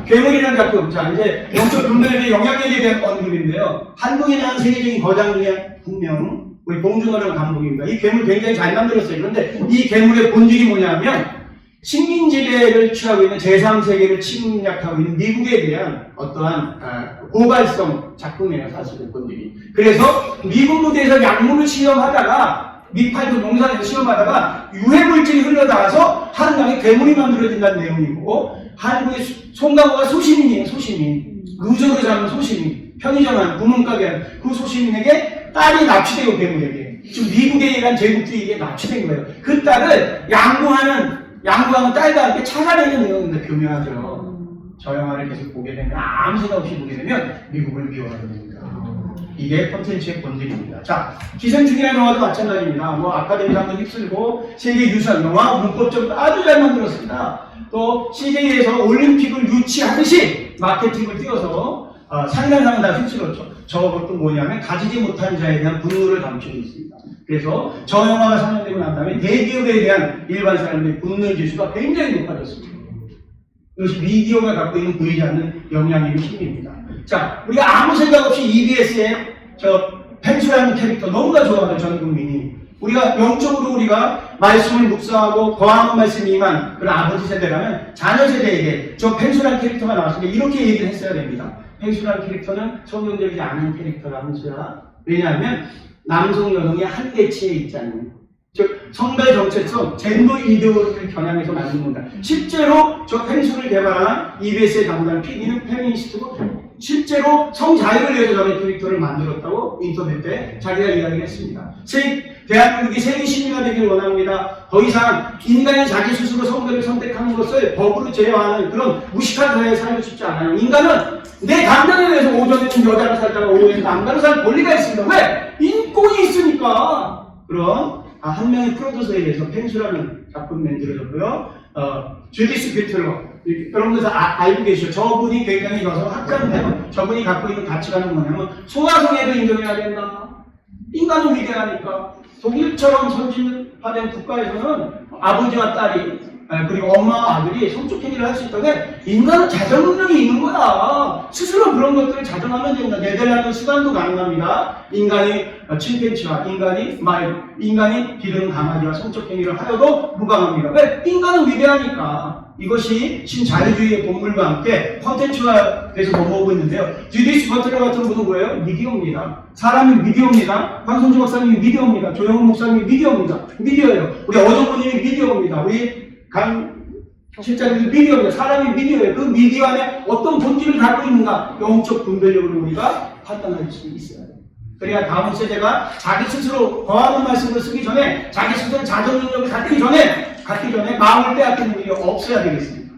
괴물이라는 영적이라는 작품. 자, 이제 영적 분별의 영향력에 대한 언급인데요. 한국에 나온 세계적인 거장 중에 한 명, 우리 봉준호라는 감독입니다. 이 괴물 굉장히 잘 만들었어요. 그런데 이 괴물의 본질이 뭐냐면 식민 지배를 취하고 있는 제3세계를 침략하고 있는 미국에 대한 어떠한 고발성 작품이에요. 사실은 본질이. 그래서 미국 무대에서 약물을 시험하다가 미팔도 농산에서 시험하다가 유해물질이 흘러나와서 한강에 괴물이 만들어진다는 내용이고, 한국의 송강호가 소시민이에요. 소시민. 루저로 잡은 소시민. 편의점 안 구멍가게 한 그 소시민에게 딸이 납치되고 괴물에게. 지금 미국에 의한 제국주의에 납치된 거예요. 그 딸을 양보하는 딸과 함께 찾아내는 내용인데 교묘하죠. 저 영화를 계속 보게 되면, 아무 생각 없이 보게 되면 미국을 미워하게 됩니다. 이게 콘텐츠의 본질입니다. 자, 기생충이라는 영화도 마찬가지입니다. 뭐 아카데미상도 휩쓸고 세계 유산 영화 문법적으로 아주 잘 만들었습니다. 또 CJ에서 올림픽을 유치하듯이 마케팅을 띄워서 상당한 다 휩쓸었죠. 저것도 뭐냐면 가지지 못한 자에 대한 분노를 감추고 있습니다. 그래서 저 영화가 상영되고 난 다음에 대기업에 대한 일반 사람들의 분노 지수가 굉장히 높아졌습니다. 이것이 미디어가 갖고 있는 보이지 않는 영향력의 힘입니다. 자, 우리가 아무 생각 없이 EBS의 펜수라는 캐릭터 너무나 좋아하는 전 국민이, 우리가 영적으로 우리가 말씀을 묵상하고 거하는 말씀이 임한 그런 아버지 세대라면 자녀 세대에게 저 펜수라는 캐릭터가 나왔을 때 이렇게 얘기를 했어야 됩니다. 펜수라는 캐릭터는 성경적이지 않은 캐릭터라 한수야. 왜냐하면 남성 여성이 한 대치에 있잖아요. 즉 성별 정체성, 젠더 이데올로기를 겨냥해서 만든 겁니다. 실제로 저 펜수를 개발한 EBS에 담당한 PD는 페미니스트고 실제로 성자유를 위해서 저런 캐릭터를 만들었다고 인터뷰 때 자기가 이야기를 했습니다. 대한민국이 세계 시민이 되기를 원합니다. 더 이상 인간이 자기 스스로 성별을 선택하는 것을 법으로 제어하는 그런 무식한 사회에 살고 싶지 않아요. 인간은 내 감정에 대해서 오전에는 여자로 살다가 오후에는 남자로 살 권리가 있습니다. 왜? 인권이 있으니까. 그럼 한 명의 프로듀서에 의해서 펜수라는 작품 만들어졌고요. 주디스 비틀러, 여러분들 다 알고 계시죠? 저분이 굉장히 여성 학자인데요. 저분이 갖고 있는 가치관은 뭐냐면 소아성애도 인정해야 된다. 인간은 위대하니까. 독일처럼 선진화된 국가에서는 아버지와 딸이 그리고 엄마와 아들이 성적 행위를 할 수 있다는데 인간은 자정 능력이 있는 거야. 스스로 그런 것들을 자정하면 된다. 네덜란드 수단도 가능합니다. 인간이 침팬지와 인간이 기르는 강아지와 성적 행위를 하여도 무방합니다. 왜? 인간은 위대하니까. 이것이 신자유주의의 본물과 함께 콘텐츠화 돼서 넘어오고 있는데요. 주디스 버틀러 같은 분은 뭐예요? 미디어입니다. 사람이 미디어입니다. 황성주 박사님이 미디어입니다. 조영훈 목사님이 미디어입니다. 미디어예요. 우리 어정부님이 미디어입니다. 우리 실장님이 미디어입니다. 사람이 미디어예요. 그 미디어 안에 어떤 본질을 갖고 있는가 영적 분별력으로 우리가 판단할 수 있어요. 그래야 다음 세대가 자기 스스로 거하는 말씀을 쓰기 전에 자기 스스로 자정 능력을 갖기 전에 마음을 빼앗기는 일이 없어야 되겠습니다.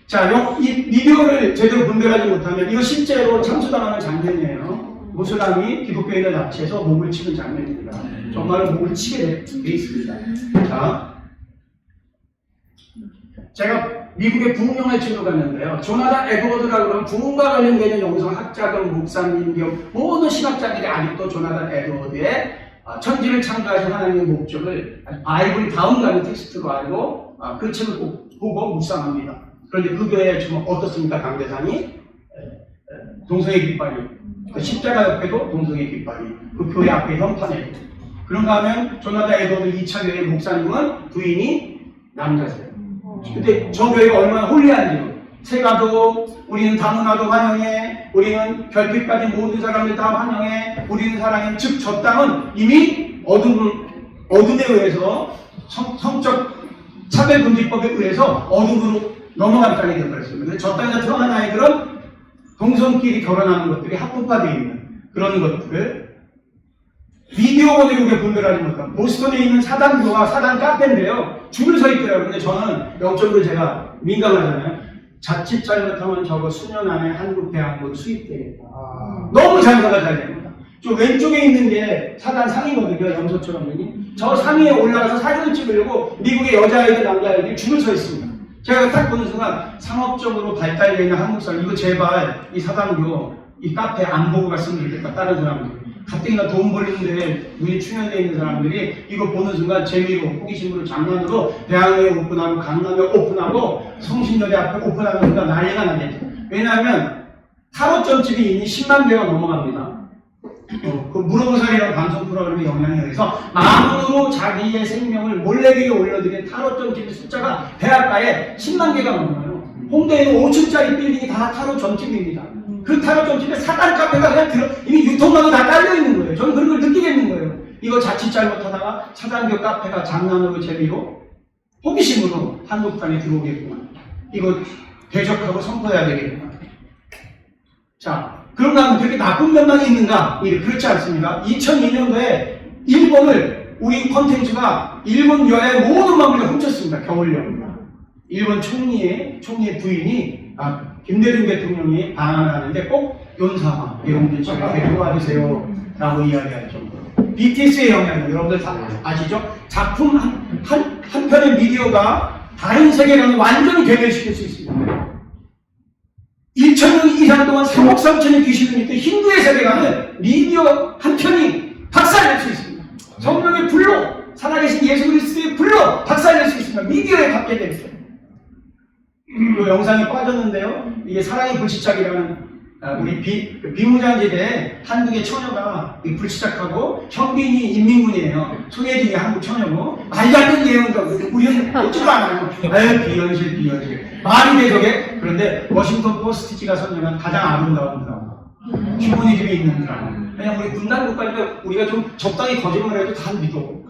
자, 이 미디어를 제대로 분별하지 못하면 이거 실제로 참수당하는 장면이에요. 무슬람이 기독교인을 납치해서 목을 치는 장면입니다. 정말로 목을 치게 돼 있습니다. 자, 제가 미국의 부흥영화에 친구 갔는데요. 조나단 에드워드라고 하면 부흥과 관련되는 영성 학자들, 목사님, 모든 신학자들이 아직도 조나단 에드워드의 천지를 창조하신 하나님의 목적을 바이블 다운가는 텍스트로 알고 그 책을 보고 묵상합니다. 그런데 그 교회에 지금 어떻습니까? 강대상이 동성애 깃발이, 십자가 옆에도 동성애 깃발이, 그 교회 앞에 현판에. 그런가 하면 조나단 에드워드 2차 교회 목사님은 부인이 남자세요. 근데 저 교회가 얼마나 홀리한지요. 세가도 우리는 다문화도 환영해, 우리는 결핍까지 모든 사람들 다 환영해, 우리는 사랑해. 즉 저 땅은 이미 어둠에 의해서 성적 차별금지법에 의해서 어둠으로 넘어간 땅이 되어버렸습니다. 근데 저 땅에서 태어난 아이들은 동성끼리 결혼하는 것들이 합법화되어 있는 그런 것들을 미디어가 되고 분별하지 못한 보스턴에 있는 사단교와 사단 카페인데요. 줄을 서 있더라고요. 근데 저는 영적으로 제가 민감하잖아요. 자칫 잘못하면 저거 수년 안에 한국 대학으로 수입되겠다. 너무 장사가 잘 됩니다. 저 왼쪽에 있는 게 사단 상이거든요. 염소처럼 여기. 저 상위에 올라가서 사진을 찍으려고 미국의 여자아이들, 남자아이들이 줄을 서 있습니다. 제가 딱 보는 순간 상업적으로 발달되어 있는 한국 사람, 이거 제발 이 사단교, 이 카페 안 보고 갔으면 좋겠다. 다른 사람들. 가뜩이나 돈 벌리는데 눈이 충혈되어 있는 사람들이 이거 보는 순간 재미로, 호기심으로, 장난으로 대학로에 오픈하고 강남에 오픈하고 성신여대 앞에 오픈하는 순간 난리가 나겠죠. 왜냐하면 타로 점집이 이미 10만 개가 넘어갑니다. 그 물어보살이라는 방송 프로그램의 영향에 의해서 마음으로 자기의 생명을 몰래기에 올려드린 타로 점집의 숫자가 대학가에 10만 개가 넘어요. 홍대에는 5층짜리 빌딩이 다 타로 점집입니다. 그 타로 점집에 사단 카페가 그냥 이미 유통망이 다 깔려있는 거예요. 저는 그런 걸 느끼겠는 거예요. 이거 자칫 잘못하다가 사단교 카페가 장난으로 재미로 호기심으로 한국판에 들어오겠구만. 이거 대적하고 선포해야 되겠구만. 자, 그런가 하면 그렇게 나쁜 면만이 있는가? 그렇지 않습니까? 2002년도에 일본을 우리 콘텐츠가 일본 여의 모든 마음을 훔쳤습니다. 겨울여입니다. 일본 총리의 부인이 김대중 대통령이 방한을 하는데 꼭 연사마 이런 씨를 데리고 와주세요 라고 이야기할 정도로 BTS의 영향을 여러분들 다 아시죠? 작품 한 편의 미디어가 다른 세계관을 완전히 괴멸시킬 수 있습니다. 1,000년 이상 동안 3억 3천의 귀신을 믿던 힌두의 세계관을 미디어 한 편이 박살낼 수 있습니다. 성령의 불로 살아계신 예수 그리스도의 불로 박살낼 수 있습니다. 미디어에 갖게 되어 있어요. 이 영상이 빠졌는데요. 이게 사랑의 불시착이라는 우리 비무장지대에 한국의 처녀가 불시착하고 형빈이 인민군이에요. 소개진이 한국 처녀고 말도 안 되는 내용이라고 우리는 듣지도 않아요. 비현실 말이 돼 저게. 그런데 워싱턴 포스트 지가 선정한 가장 아름다운 드라마 휴머니즘이 있는 드라마. 그냥 우리 군단 국가니까 우리가 좀 적당히 거짓말해도 다 믿어.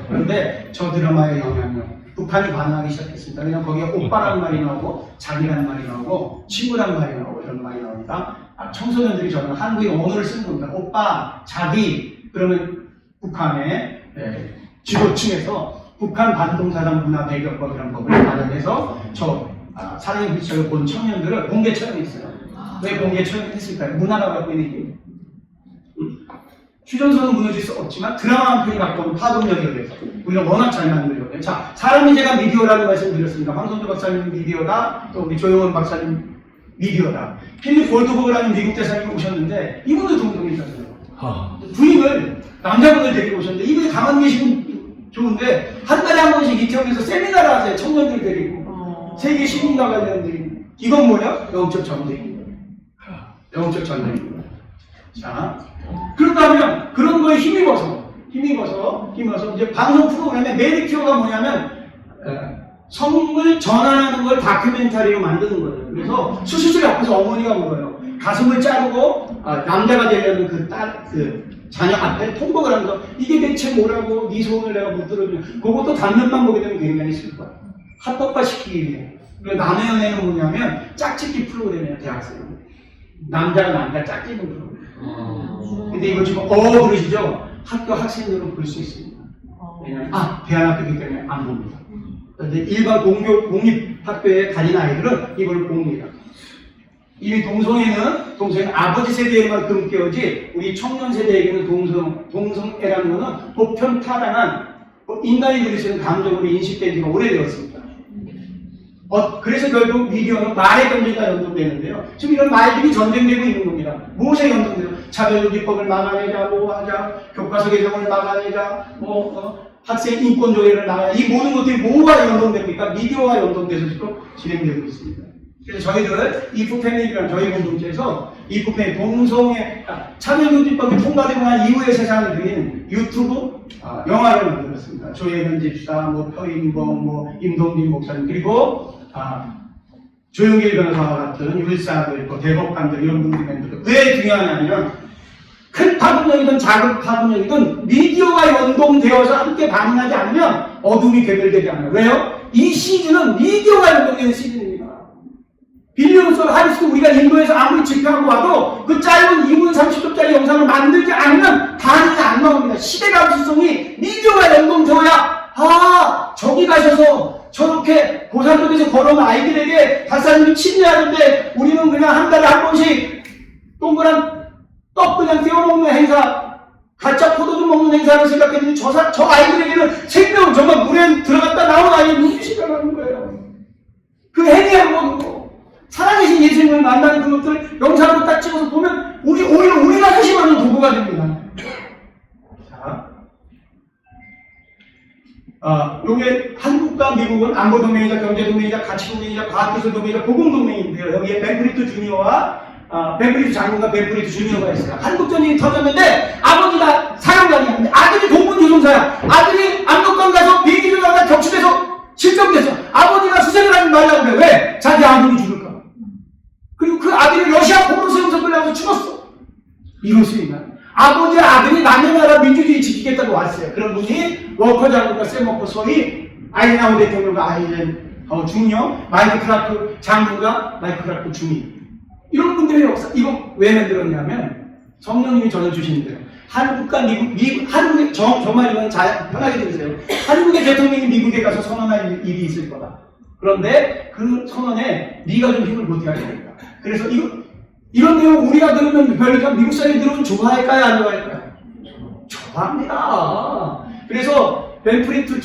그런데 저 드라마의 영향력 북한이 반응하기 시작했습니다. 왜냐면 거기에 오빠라는 말이 나오고 자기라는 말이 나오고 친구라는 말이 나오고 이런 말이 나오니까 청소년들이 저는 한국의 언어를 쓰는 겁니다. 오빠, 자기. 그러면 북한의 지도층에서 북한 반동사상 문화 배격법이라는 법을 마련해서 사랑의 불시착을 본 청년들을 공개 처형했어요. 왜 공개 처형했을까요? 문화가 갖고 있는 힘. 휴전선은 무너질 수 없지만 드라마 한 편이 갖고 오는 파급력에 대해서 우리가 워낙 잘 만들거든요. 자, 사람이 제가 미디어라는 말씀을 드렸습니다. 황선조 박사님 미디어다, 또 우리 조용원 박사님 미디어다. 필립 골드버그라는 미국 대사님이 오셨는데 이분도 동성이잖아요. 부인을 남자분을 데리고 오셨는데 이분이 가만히 계시면 좋은데 한 달에 한 번씩 이태원에서 세미나를 하세요. 청년들 데리고 세계 시민과 관련된 이건 뭐냐? 영적 전쟁입니다. 영적 전쟁입니다. 자, 그렇다면 그런 거에 힘입어서 이제 방송 프로그램의 메리트가 뭐냐면 성을 전환하는 걸 다큐멘터리로 만드는 거예요. 그래서 수술실 앞에서 어머니가 물어요. 가슴을 자르고 남자가 되려는 그 자녀 앞에 통곡을 하면서 이게 대체 뭐라고 네 소원을 내가 못 들어주냐. 그것도 단면만 보게 되면 굉장히 슬퍼요. 합법화시키기 위해. 그리고 남의 연애는 뭐냐면 짝짓기 프로그램이에요. 대학생. 남자 짝짓는 프로그램. 근데 이거 지금 그러시죠? 학교 학생들은 볼 수 있습니다. 왜냐면 대안학교이기 때문에 안 봅니다. 그런데 일반 공립학교에 다닌 아이들은 이걸 봅니다. 이미 동성애는 아버지 세대에만 금껴지 우리 청년 세대에게는 동성애라는 것은 보편 타당한 인간이 느낄 수 있는 감정으로 인식된 지가 오래되었습니다. 그래서 결국 미디어는 말의 경쟁과 연동되는데요. 지금 이런 말들이 전쟁되고 있는 겁니다. 무엇에 연동돼요? 차별금지법을 막아내자, 교과서 개정을 막아내자, 학생 인권 조례를 막아내자. 이 모든 것들이 뭐가 연동됩니까? 미디어와 연동돼서 지금 진행되고 있습니다. 그래서 저희들 이프패밀리라는 저희 공동체에서 이프패밀리 동성애 차별금지법이 통과되고 난 이후의 세상을 그린 유튜브 영화를 만들었습니다. 조혜련 집사, 표인봉, 임동진 목사님 그리고 조용길 변호사와 같은 율사들, 대법관들 이런 분들이 만들었어요. 왜 중요하냐면 큰 파급력이든 작은 파급력이든 미디어와 연동되어서 함께 반응하지 않으면 어둠이 괴멸되지 않아요. 왜요? 이 시즌은 미디어와 연동되는 시즌입니다. 빌리엄스 하리스도 우리가 인도에서 아무리 집회하고 와도 그 짧은 2분 30초짜리 영상을 만들지 않으면 반응이 안 나옵니다. 시대 감수성이 미디어와 연동되어야 저기 가셔서 저렇게 고산도에서 걸어온 아이들에게 박사님이 침례하는데 우리는 그냥 한 달에 한 번씩 동그란 떡 그냥 떼어먹는 행사, 가짜 포도주 먹는 행사를 생각했는데 저 아이들에게는 생명 정말 물에 들어갔다 나온 아이의 눈빛이 변하는 거예요. 그 행위하고 살아계신 예수님을 만나는 그것들 영상으로 딱 찍어서 보면 오히려 우리가 소심하는 도구가 됩니다. 자, 요게 한국과 미국은 안보동맹이자 경제동맹이자 가치동맹이자 과학기술동맹이자 보건동맹인데요. 여기에 벤프리트 주니어와 벤프리트 장군과 벤프리트 주니어가 있어요. 한국전쟁이 터졌는데 아버지가 사령관이었는데 아들이 공군조종사야. 아들이 안독관 가서 비행기 조종하다 격추돼서 실종됐어. 아버지가 수색을 하지 말라고 그래. 왜? 자기 아들이 죽을까 봐. 그리고 그 아들이 러시아 포로로 세워서 끌려가서 죽었어. 이럴 수 있나요? 아버지 아들이 남의 나라 민주주의 지키겠다고 왔어요. 그런 분이 워커 장군과 샘워커 소위 아이젠하워 대통령과 아이젠하워 중령, 마이크 크라프 장군과 마이크 크라프 중위. 이런 분들의 역사, 이거 왜 만들었냐면 성령님이 전해 주시는 대로 한국과 한국의 정말 이건 편하게 들으세요. 한국의 대통령이 미국에 가서 선언할 일이 있을 거다. 그런데 그 선언에 네가 좀 힘을 보태야 되겠다. 그래서 이런 내용 우리가 들으면 별로 미국 사람이 들으면 좋아할까요? 안 좋아할까요? 좋아합니다. 그래서 벤프리트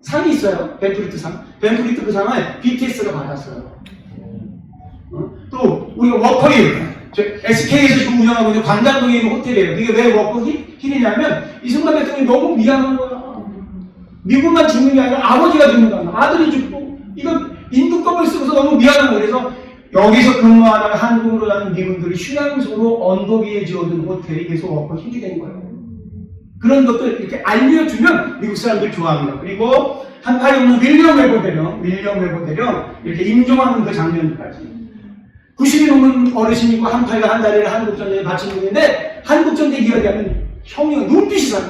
상이 있어요. 벤프리트 상. 벤프리트 그 상을 BTS가 받았어요. 또 우리가 워커힐, SK에서 지금 운영하고 있는 관장동에 있는 호텔이에요. 이게 왜 워커힐이냐면 이승만 대통령이 너무 미안한 거야. 미국만 죽는 게 아니라 아버지가 죽는 거야. 아들이 죽고 이건 인도법을 쓰고서 너무 미안한 거예요. 그래서 여기서 근무하다가 한국으로 가는 미군들이 휴양소로 언덕 위에 지어둔 호텔이 계속 워커힐이 된 거예요. 그런 것도 이렇게 알려주면 미국 사람들이 좋아합니다. 그리고 한팔이 없는 윌리엄 웨버 대령 이렇게 임종하는 그 장면까지. 90이 넘은 어르신이고 한 팔과 한 다리를 한국전쟁에 바친 분인데 한국전쟁 이야기하면 형이 눈빛이 상.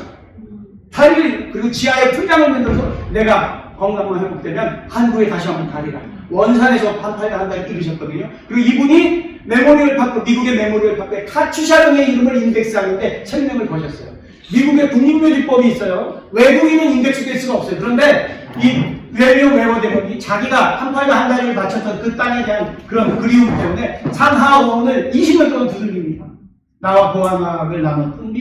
다리를 그리고 지하에 풀장을 만들어서 내가 건강만 회복되면 한국에 다시 한번 가리라. 원산에서 한 팔과 한 다리 기르셨거든요. 그리고 이분이 메모리얼 파크, 미국의 메모리얼 파크에 카츄샤령의 이름을 인덱스하는데 생명을 거셨어요. 미국의 국립묘지법이 있어요. 외국인은 인덱스될 수가 없어요. 그런데 이 윌리엄 웨버 대령이 자기가 한 팔과 한 다리를 바쳤던 그 땅에 대한 그런 그리움 때문에 산하원을 20년 동안 두들깁니다. 나와 보안학을 나눴던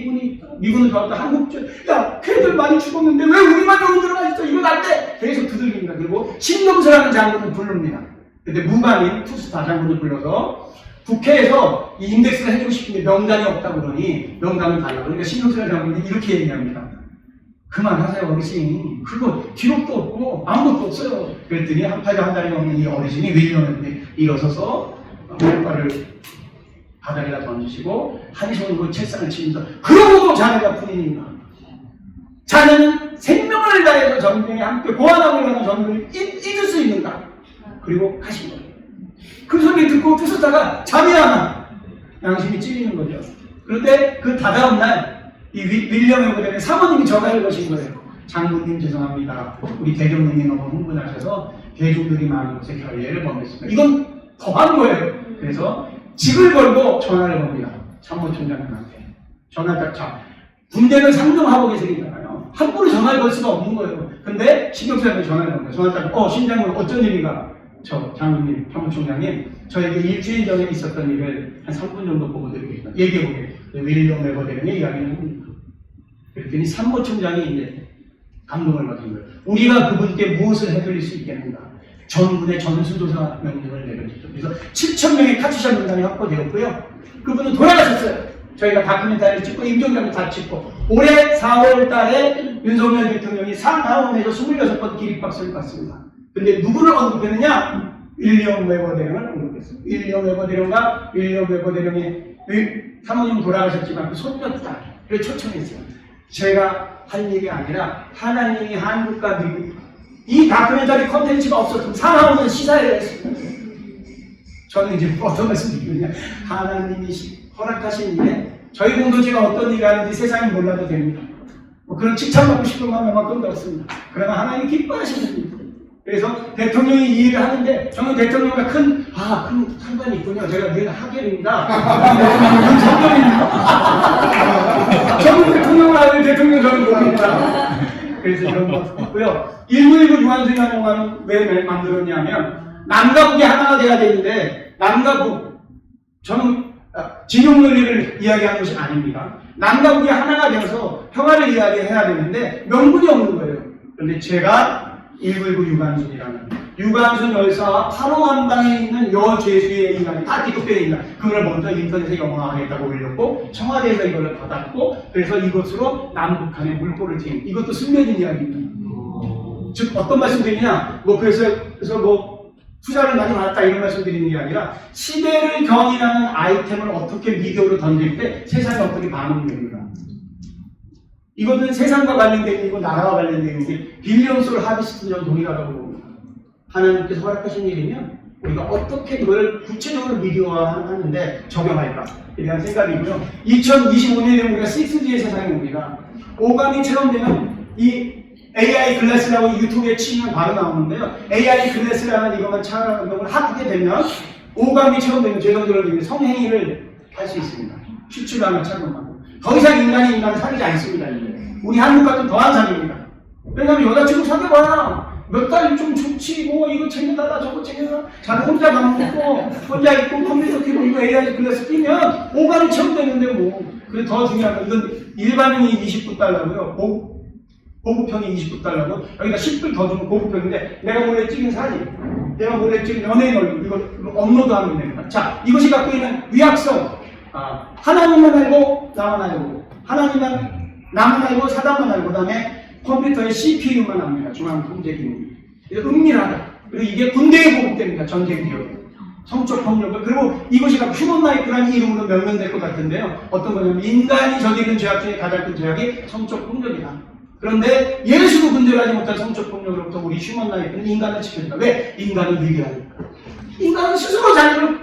미군은 좋았다. 한국전, 야, 걔들 많이 죽었는데 왜 우리만 여기 들어가 있어? 이건 안 돼! 계속 두들깁니다. 그리고 신동수라는 장군을 부릅니다. 근데 무관인 투스타 장군을 불러서 국회에서 이 인덱스를 해주고 싶은데 명단이 없다고 그러니 명단을 달라고. 그러니까 신동수라는 장군이 이렇게 얘기합니다. 그만하세요, 어르신. 그거 기록도 없고 아무것도 없어요. 그랬더니 한 팔과 한 다리 없는 이 어르신이 윌리엄에 일어서서 물발을 바닥에다 던지시고 한 손으로 책상을 치면서 그러고도 자네가 군인인가? 자네는 생명을 다해서 전쟁에 함께 고아나무를 가는 전쟁을 잊을 수 있는가? 그리고 가신 거예요. 그 소리 듣고 투스타가 잠이 안 와. 양심이 찔리는 거죠. 그런데 그 다다음 날 이 윌리엄 웨버 대령의 사모님이 전화를 거신 거예요. 장군님 죄송합니다. 우리 대령님이 너무 흥분하셔서 대중들이 많은 곳에 결례를 범했습니다. 이건 더한 거예요. 그래서 직을 걸고 전화를 겁니다. 참모총장님한테. 전화를 자, 군대는 상종하고 계시잖아요. 함부로 전화를 걸 수가 없는 거예요. 근데 신경쓰이한테 전화를 겁니다. 전화를 딱, 신장군 어쩐 일인가? 저 장군님, 참모총장님, 저에게 일주일 전에 있었던 일을 한 3분 정도 보고 드리겠습니다. 얘기해보게. 윌리엄 웨버 대령의 이야기는 합니다. 그랬더니 참모총장이 이제 감동을 받은 거예요. 우리가 그분께 무엇을 해드릴 수 있겠는가? 전군의 전수조사 명령을 내려주죠. 그래서 7,000명의 카츄샤 명단이 확보되었고요. 그분은 돌아가셨어요. 저희가 다큐멘터리를 찍고 임종장을 다 찍고 올해 4월 달에 윤석열 대통령이 상하원에서 26번 기립박수를 받습니다. 근데 누구를 언급했느냐? 윌리엄 웨버 대령을 언급했습니다. 윌리엄 웨버 대령과 윌리엄 웨버 대령의 사모님은 돌아가셨지만 그 손녀딸을 초청했어요. 제가 할 얘기 아니라 하나님이 한국과 미국 이 다큐멘터리 컨텐츠가 없었던 상하원은 시사회를 했습니다. 저는 이제 어떤 말씀드리냐, 하나님이 허락하신 일에 저희 공동체가 어떤 일을 하는지 세상이 몰라도 됩니다. 뭐 그런 칭찬받고 싶은 마음만큼 없습니다. 그러나 하나님이 기뻐하시는 일. 그래서 대통령이 이 일을 하는데 저는 대통령과 큰 상관이 있군요. 제가 늘 하계입니다. 저는 대통령을 하는 대통령 저는 모릅니다. 그래서 이런 거 있고요. 1919 유한순환 영화는 왜 만들었냐면 남과 북이 하나가 돼야 되는데 남과 북, 저는 진용 논리를 이야기하는 것이 아닙니다. 남과 북이 하나가 되어서 평화를 이야기해야 되는데 명분이 없는 거예요. 그런데 제가 1919 유관순이라는 유관순 열사와 8호 감방에 있는 여제수의 인간이 다 기독교의 인간. 그걸 먼저 인터넷에 영화하겠다고 올렸고 청와대에서 이걸 받았고 그래서 이것으로 남북한의 물꼬를 트인 이것도 숨겨진 이야기입니다. 즉 어떤 말씀드리냐 뭐 그래서 뭐 투자를 많이 받았다 이런 말씀 드리는 게 아니라 시대를 경이라는 아이템을 어떻게 미디어로 던질 때 세상이 어떻게 반응됩니다. 이거는 세상과 관련된 일이고 나라와 관련된 일이 빌리언스를 하비스트전 동일하다고 봅니다. 하나님께서 허락하신 일이면 우리가 어떻게 이걸 구체적으로 미디어화하는데 적용할까 에 대한 생각이고요. 2025년에 우리가 6G의 세상이 옵니다. 오감이 체험되면 이 AI 글래스라고 유튜브에 치면 바로 나오는데요. AI 글래스라는 이것만 착용을 하게 되면 오감이 체험되면 제가 들어드리는 성행위를 할 수 있습니다. 추출감을 착용하고 더 이상 인간을 사귀지 않습니다. 이제. 우리 한국 같은 더한 사귀입니다. 왜냐하면 여자친구 사귀어봐야 몇 달 좀 좋지 뭐 이거 챙겨달라 저거 챙겨달라 자기 혼자 밥 먹고 혼자 있고 컴퓨터 켜고 이거 AI 글래스 끼면 오감이 체험되는데 뭐 그게 더 중요한 건 이건 일반인이 29달러고요. 고급형이 29달러고 여기다 10불 더 주면 고급형인데 내가 몰래 찍은 사진 내가 몰래 찍은 연예인 얼굴 이걸 업로드하면 됩니다. 자 이것이 갖고 있는 위약성 하나님만 알고 나만 알고 하나님만 나만 알고 사단만 알고 그 다음에 컴퓨터의 CPU만 압니다. 중앙통제기능 은밀하다. 그리고 이게 군대에 보급됩니다. 전쟁 기업 성적 폭력을 그리고 이것이 갖고 휴먼 라이프라는 이름으로 명명될 것 같은데요. 어떤 거냐면 인간이 저지른 죄악 중에 가장 큰 죄악이 성적 폭력이다. 그런데 예수도 분별하지 못한 성적 폭력으로부터 우리 휴먼 라이프는 인간을 지켜준다. 왜? 인간은 위대하니까. 인간은 스스로 자기를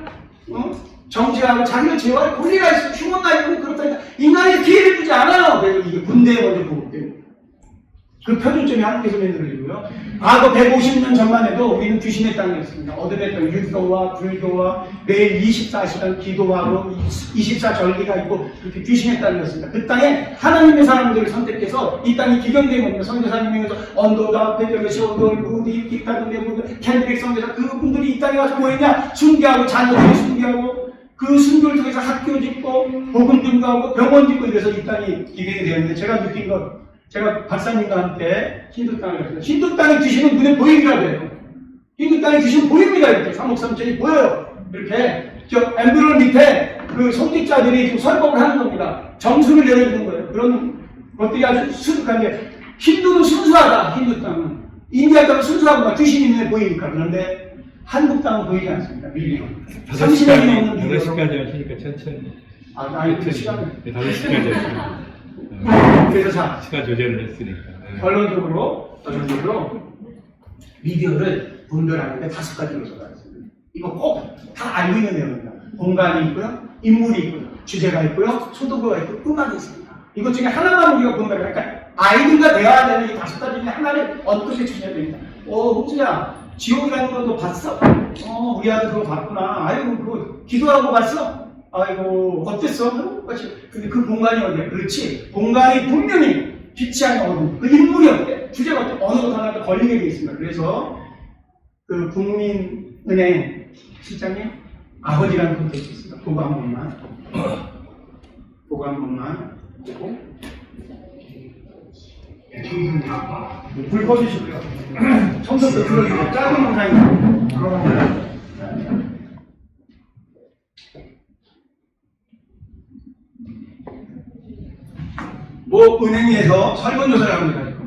정죄하고 자기를 제어할 권리가 있어. 휴먼 라이프는 그렇다니까 인간의 피해를 주지 않아요. 그래서 이게 군대에 먼저 보급됩니다. 그 표준점이 한국에서 만들어지고요. 과거 150년 전만 해도 우리는 귀신의 땅이었습니다. 어둠의 땅, 유교와 불교와 매일 24시간 기도하고 24절기가 있고 그렇게 귀신의 땅이었습니다. 그 땅에 하나님의 사람들을 선택해서 이 땅이 기경된 겁니다. 선교사님에서 언더가, 베델레시, 언더, 루디, 기타 등의 분들, 캔드릭 선교사 그분들이 이 땅에 와서 뭐 했냐? 순교하고 자녀들이 순교하고 그 순교를 통해서 학교 짓고 복음 증거하고 병원 짓고 이래서 이 땅이 기경이 되었는데 제가 느낀 것 제가 박사님과 함께 힌두 땅을 갔어요. 힌두 땅의 귀신은 눈에 보이기라고 해요. 힌두 땅의 귀신은 보입니다. 이렇게 3억 3천이 보여요. 이렇게 저 엠브롤 밑에 그 성직자들이 지금 설법을 하는 겁니다. 점수를 내려주는 거예요. 그런 것들이 아주 순수한 게 힌두는 순수하다. 힌두 땅은 인디아 땅은 순수하구나. 귀신이 눈에 보이니까. 그런데 한국 땅은 보이지 않습니다. 밀리로 30년이 넘는 밀리로 5시까지 하시니까 천천히 아니 그 시간을 5시까지 하시니까 그래서 자 시간 조절을 했으니까 결론적으로 미디어를 분별하는데 5가지로 들어가겠습니다. 이거 꼭 다 알고 있는 내용입니다. 공간이 있고요, 인물이 있고요, 주제가 있고요, 소도구가 있고 음악이 있습니다. 이것 중에 하나만 우리가 분별을 그러니까 아이들과 대화하는 이 5가지 중에 하나를 어떻게 찾아야 됩니다. 홍수야 지옥이라는 거 너 봤어? 우리 아들 그거 봤구나. 아이고 그거 기도하고 봤어? 아이고 어땠어? 근데 그 공간이 어디야? 그렇지. 공간이 분명히 빛이 아닌 어둠. 그 인물이 어때? 주제가 어때? 어느 것 하나가 걸리게 돼 있습니다. 그래서 그 국민은행 실장님 아버지라는 콘텐츠 있습니다. 그거 한 번만 보고 불 꺼주시고요. 청소도 들어주고 짧은 영상입니다. 뭐 은행에서 설문조사를 합니다.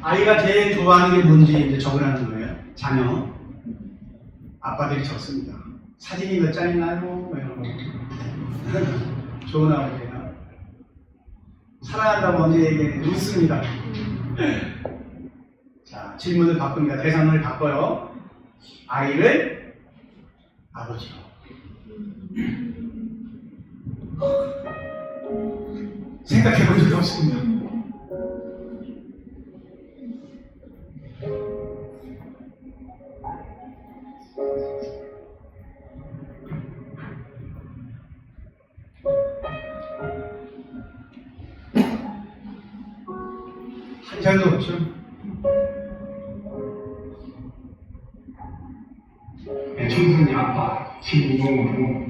아이가 제일 좋아하는 게 뭔지 이제 적으라는 거예요. 자녀. 아빠들이 적습니다. 사진이 몇 장 있나요? 뭐 이런 거. 좋은 아버지가. 사랑한다고 먼저 얘기했는데 웃습니다. 자, 질문을 바꿉니다. 대상을 바꿔요. 아이를 아버지로. 생각해 본 적이 없습니다. 자연도 좀. 청순이 아빠, 신동호,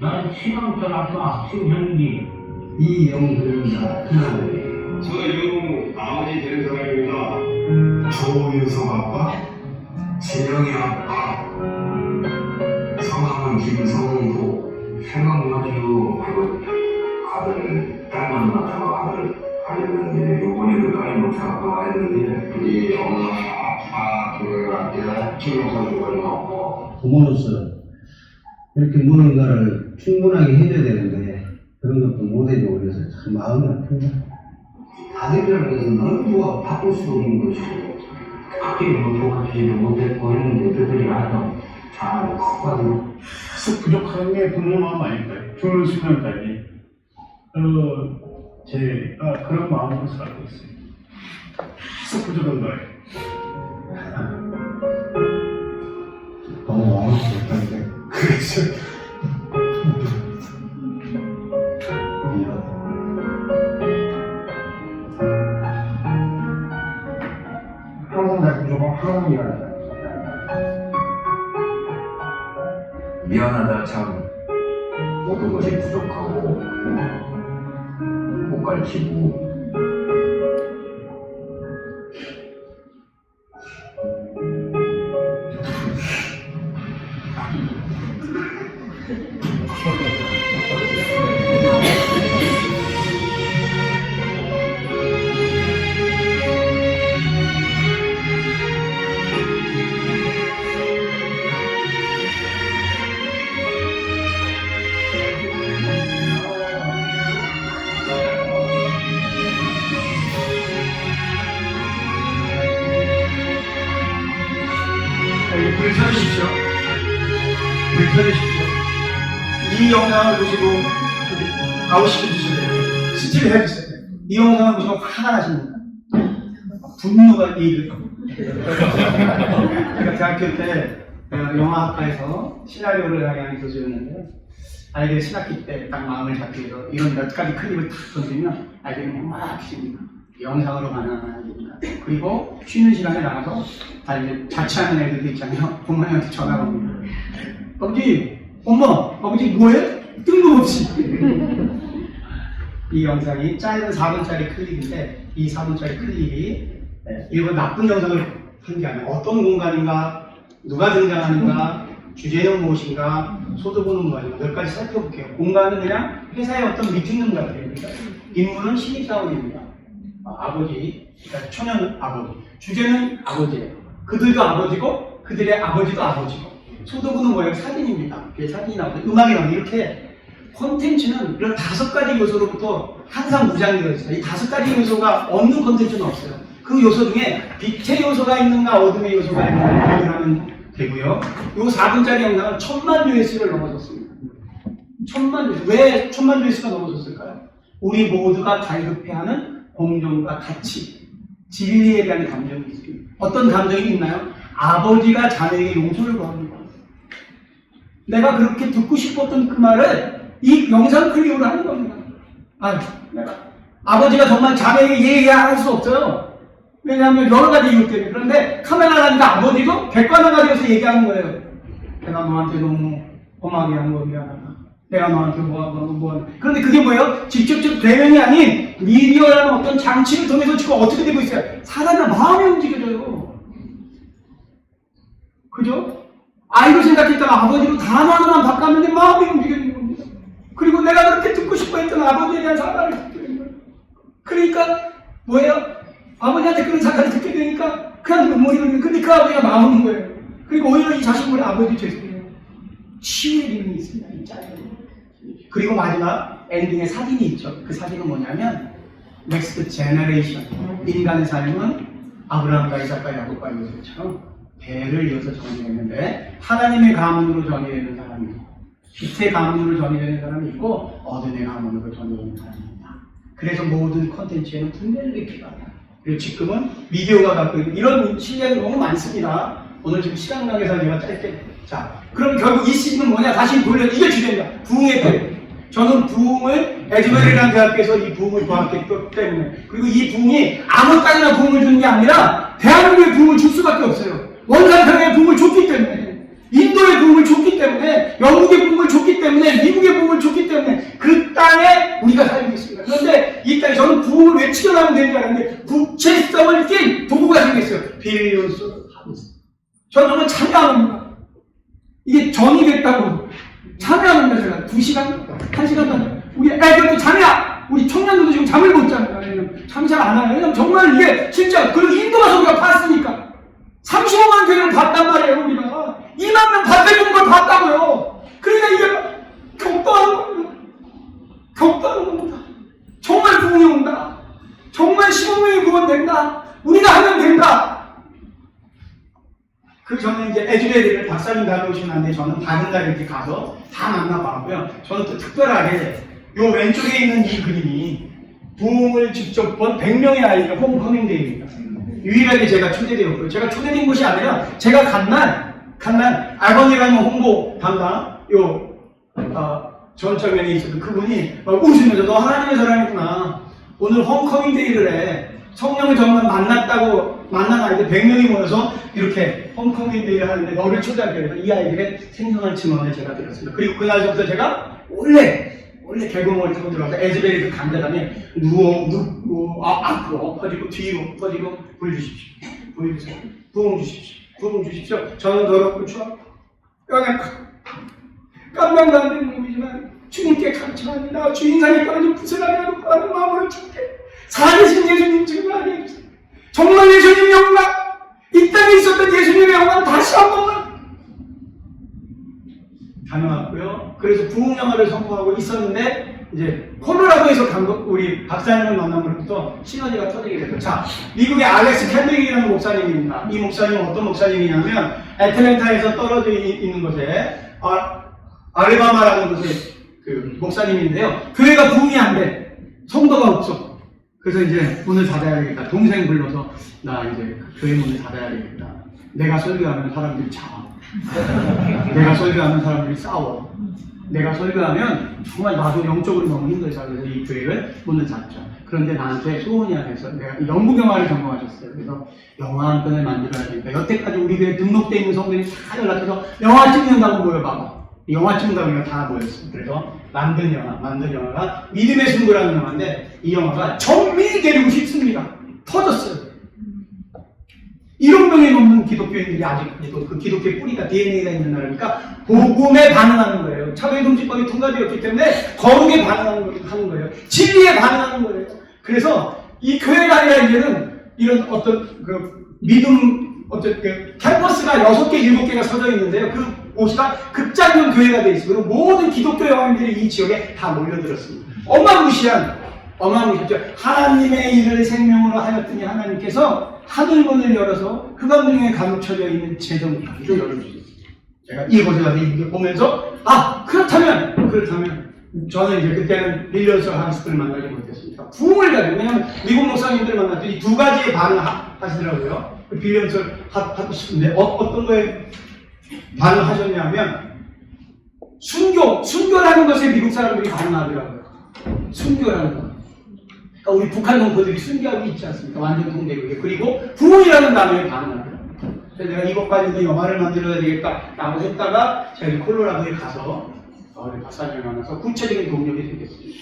난 시간별 아빠, 신현기, 이영수입니다. 저는 아버지 되는 사람입니다. 조윤성 아빠, 진영이 아빠, 성함은 김성도, 생각나지요. 아들, 딸만 낳다가 아들 가졌는데, 요번에도 딸이 못 찾아가 했는데, 우리 엄마, 아빠, 교회한테 김성도 걸고, 부모로서 이렇게 무언가를 충분하게 해줘야 되는데 그런 것도 못해주고 그래서 참 마음이 아픕니다. 아들이라는 것은 너무도 바꿀 수 없는 것이고 크게 도와주지도 못했고 했는데 그들이 알아서 잘 컸거든요. sức 부족한 게 부모 마음 아닐까요? 죽는 순간까지 제가 그런 마음으로 살고 있어요. sức 부족한 거예요. 너무 왕스럽다는데 그래서 항상 다 무조건 하나님이라는 미안하다 참 모든 것이 부족하고 못 가르치고 불 켜주십시오. 불 켜주십시오. 이 영상을 보시고 아웃시켜 주셔야 돼요. 스틸을 해주셔야 돼요. 이 영상을 보시고 화가 나십니까? 분노가 이익을 제가 대학교 때 영화학과에서 시나리오를 하게 교수였는데 아이들이 신학기 때 딱 마음을 잡기 위해서 이런 몇 가지 클립을 탁 던지면 아이들이 막 키십니다. 영상으로 가능한 아이들입니다. 그리고 쉬는 시간에 나가서 다 이제 자취하는 애들도 있잖아요. 부모님한테 전화가 옵니다. 아버지, 엄마, 아버지 뭐해? 뜬금없이. 이 영상이 짧은 4분짜리 클립인데 이 4분짜리 클립이 일본 나쁜 영상을 한 게 아니라 어떤 공간인가, 누가 등장하는가, 주제는 무엇인가, 소득은 뭐인가 몇 가지 살펴볼게요. 공간은 그냥 회사의 어떤 미팅룸 같아요. 인물은 신입사원입니다. 아버지, 그러니까 초년 아버지. 주제는 아버지예요. 그들도 아버지고 그들의 아버지도 아버지고. 소득은 뭐예요? 사진입니다. 그게 사진이 나오고 음악이 나오고 이렇게 콘텐츠는 이런 5가지 요소로부터 항상 무장되어 있어요. 이 5가지 요소가 없는 콘텐츠는 없어요. 그 요소 중에 빛의 요소가 있는가 어둠의 요소가 있는가 확인하면 되고요. 요 4분짜리 영상은 1000만 조회수를 넘어섰습니다. 1000만 조회수. 왜 1000만 조회수가 넘어섰을까요? 우리 모두가 갈급해하는 공정과 가치, 진리에 대한 감정이 있습니다. 어떤 감정이 있나요? 아버지가 자녀에게 용서를 구합니다. 내가 그렇게 듣고 싶었던 그 말을 이 영상 클립으로 하는 겁니다. 아버지가 정말 자녀에게 얘기할 수 없어요. 왜냐하면 여러 가지 이유 때문에. 그런데 카메라가 아니라 아버지도 객관화가 되어서 얘기하는 거예요. 내가 너한테 너무 험하게 한 거 미안하다. 내가 너한테 뭐하고. 그런데 그게 뭐예요? 직접적 대면이 아닌 미디어라는 어떤 장치를 통해서 지금 어떻게 되고 있어요? 사람의 마음이 움직여져요. 그죠? 아이를 생각했다가 아버지로 단어 하나만 바꿨는데 마음이 움직여지는 겁니다. 그리고 내가 그렇게 듣고 싶어 했던 아버지에 대한 사과를 듣게 되는 거예요. 그러니까 뭐예요? 아버지한테 그런 사과를 듣게 되니까 그냥 눈물이 흐르는. 근데 그 아버지가 마음 오는 거예요. 그리고 오히려 이 자식물의 아버지 죄송해요. 치유의 기능이 있습니다. 이 짤에. 그리고 마지막 엔딩에 사진이 있죠. 그 사진은 뭐냐면 넥스트 제너레이션. 인간의 삶은 아브라함과 이삭과 야곱과 요셉처럼 대를 이어서 정의했는데 하나님의 가문으로 정의되는 사람이 있고 빛의 가문으로 정의되는 사람이 있고 어둠의 가문으로 정의되는 사람입니다. 그래서 모든 콘텐츠에는 분별을 입히가 합니다. 그리고 지금은 미디어가 갖고 있는 이런 실력이 너무 많습니다. 오늘 지금 시간 관계상 제가 짧게. 자, 그럼 결국 이 시즌은 뭐냐? 다시 돌려. 이게 주제입니다. 부흥의 때. 저는 부흥을 에즈베리라는 대학교에서 이 부흥을 도왔기 때문에, 그리고 이 부흥이 아무 땅이나 부흥을 주는 게 아니라 대한민국의 부흥을 줄 수밖에 없어요. 원산평양의 부흥을 줬기 때문에, 인도의 부흥을 줬기 때문에, 영국의 부흥을 줬기 때문에, 미국의 부흥을 줬기 때문에 그 땅에 우리가 살고 있습니다. 그런데 이 땅에 저는 부흥을 왜 치켜나면 되는 줄 알았는데 구체성을 띈 도구가 생겼어요. 빌리언스 하우스. 저는 정말 참여합니다. 이게 전이 됐다고 참여합니다. 제가 2시간, 1시간 동안 우리 애들도 참여! 우리 청년들도 지금 잠을 못 잡니다. 잠이 잘 안 와요. 왜냐면 정말 이게 진짜, 그리고 인도 가서 우리가 봤으니까 35만 교회를 봤단 말이에요. 우리가 2만 명 반대되는 걸 봤다고요. 그러니까 이게 격도하는 겁니다. 격도하는 겁니다. 정말 부흥이 온다. 정말 15명이 구원된다. 우리가 하면 된다. 그 저는 이제 에즈베리를 박사님 다녀오시면 안 돼. 저는 다른 날 이렇게 가서 다 만나봤고요. 저는 또 특별하게 요 왼쪽에 있는 이 그림이 부흥을 직접 본 100명의 아이들 홈커밍데이입니다. 유일하게 제가 초대되었고요. 제가 초대된 것이 아니라 제가 간날 알버니라는 홍보 담당 전철면에 있었던 그분이 막 웃으면서 너 하나님의 사람이구나. 오늘 홈커밍데이를 해. 성령을 정말 만난 아이들 100명이 모여서 이렇게 홈커밍데이를 하는데 너를 초대하게 해서 이 아이들의 생생한 증언을 제가 들었습니다. 그리고 그날부터 제가 원래 개구멍을 타고 들어가서 에즈베리 그 강대단에 누워 앞으로 엎어지고 뒤로 엎어지고 보여주십시오. 부흥 주십시오. 저는 더럽고 추하고 연약하고 깜냥도 안 되는 놈이지만 주님께 감사합니다. 주인상에 떨어진 부스라미라도 구하는 마음으로 주께 살아계신 예수님 증거 알려주세요. 정말 예수님 영광, 이 땅에 있었던 예수님의 영광 다시 한 번만 다녀왔고요. 그래서 부흥 영화를 선포하고 있었는데 이제 콜로라도에서 우리 박사님을 만남으로부터 시너지가 터지게 됐죠. 자, 미국의 알렉스 캔드릭이라는 목사님입니다. 이 목사님은 어떤 목사님이냐면 애틀랜타에서 떨어져 있는 곳에 알레바마라는 곳에 그 목사님인데요. 교회가 부흥이 안 돼. 성도가 없어. 그래서 이제 문을 닫아야 되겠다. 동생 불러서 나 이제 교회 문을 닫아야 되겠다. 내가 설교하면 사람들이 자. 내가 설교하면 사람들이 싸워. 내가 설교하면 정말 나도 영적으로 너무 힘들다. 그래서 이 교회를 문을 닫자. 그런데 나한테 소원이 하나 있어. 내가 영국 영화를 전공하셨어요. 그래서 영화 한 편을 만들어야 되니까 여태까지 우리 교회에 등록되어 있는 성도들이 다 연락해서 영화 찍는다고 모여봐. 영화 찍는다고 우리가 다 모였어요. 그래서 만든 영화가 믿음의 승부라는 영화인데 이 영화가 전민이 데리고 싶습니다. 터졌어요. 1억 명이 넘는 기독교인들이 아직도 그 기독교의 뿌리가 DNA가 있는 나라니까 복음에 반응하는 거예요. 차별금지법이 통과되었기 때문에 거룩에 반응하는 거예요. 진리에 반응하는 거예요. 그래서 이 교회가 아니라 이제는 이런 어떤 그 믿음 어떤 그 캠퍼스가 6개, 7개가 서져 있는데요. 그 곳이가 극장형 교회가 되어 있어요. 그리고 모든 기독교 여왕들이 이 지역에 다 몰려들었습니다. 어마무시하죠. 하나님의 일을 생명으로 하였더니 하나님께서 하늘문을 열어서 그 가운데 감춰져 있는 재정까지도 열어주셨어요. 제가 이곳에 가서 이렇게 보면서 그렇다면 저는 이제 그때는 빌리언스 하우스를 만나지 못했습니다. 부흥을 가지고, 왜냐하면 미국 목사님들 만났더니 2가지의 반응하시더라고요. 빌리언스 하고 싶은데 어떤 거에 반응하셨냐면 순교라는 것에 미국 사람들이 반응하더라고요. 순교라는 것. 그러니까 우리 북한 동포들이 순교하고 있지 않습니까? 완전 동대국에. 그리고 부흥이라는 단어에 반응하더라고요. 그래서 내가 이것 가지고 영화를 만들어야 되겠다라고 했다가 제가 콜로라도에 가서 우리 박사님을 만나서 구체적인 동력이 생겼습니다.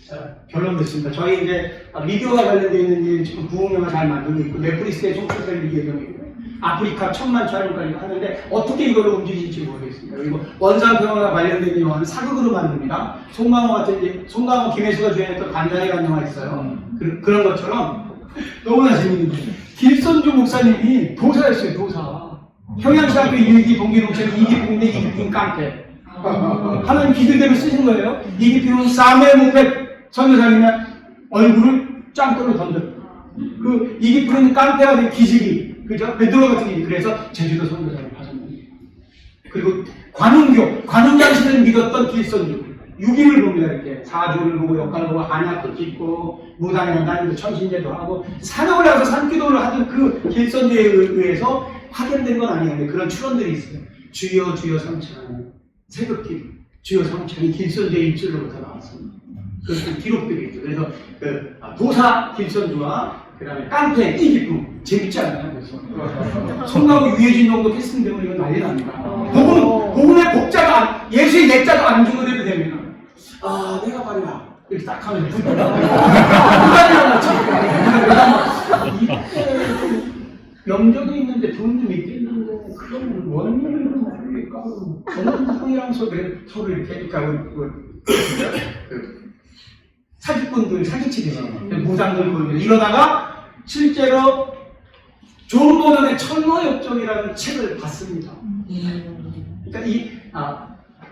자, 결론 됐습니다. 저희 이제 미디어와 관련되어 있는 일 지금 부흥 영화 잘 만들고 있고 넷플릭스에 송출될 예정이고요. 아프리카 1000만 촬영까지 하는데 어떻게 이걸 움직일지 모르겠습니다. 그리고 원산평화와 관련된 영화는 사극으로 만듭니다. 송강호 김혜수가 주연했던 관장이라는 영화 있어요. 그런 것처럼 너무나 재밌는 거예요. 길선주 목사님이 도사였어요. 도사. 평양시학교 1기 동기동체는 2기품인데 2기품 깡패. 하나님 기들대로 쓰신 거예요. 2기품은 사무엘 목백 선교사님의 얼굴을 짱돌로 던져. 그 2기품은 깡패가 된 기질이, 그죠? 베드로 같은 게. 그래서 제주도 선교사를 파송합니다. 그리고 관음장신을 믿었던 길선주. 6일을 봅니다. 이렇게 사주를 보고 역할을 보고 한약도 찍고 무당이랑 다니면서 천신제도 하고 사역을 하면서 산기도를 하던 그 길선주에 의해서 확연된 건 아니에요. 그런 추론들이 있어요. 주여 주여 삼천 새벽기도 주요 성찬이 길선주의 입술로부터 나왔습니다. 그 기록들이 있죠. 그래서 도사 길선주와 그다음에 깡패 이기쁨 재밌지 않나요? 그래서 성나무 유해진 정도 캐스팅 되면 이건 난리 납니다. 복음의 복자가 예수의 예자가 안 중어대도 되면 아 내가 말이야 이렇게 딱 하면 염려도 있는데 돈 좀 있겠는데 그건 원인을 모르니까 정상이랑 서로 이렇게 사기꾼들 사기치듯이 무장들 보이고 이러다가 실제로 존 버넌의 천노역정이라는 책을 봤습니다. 그러니까 이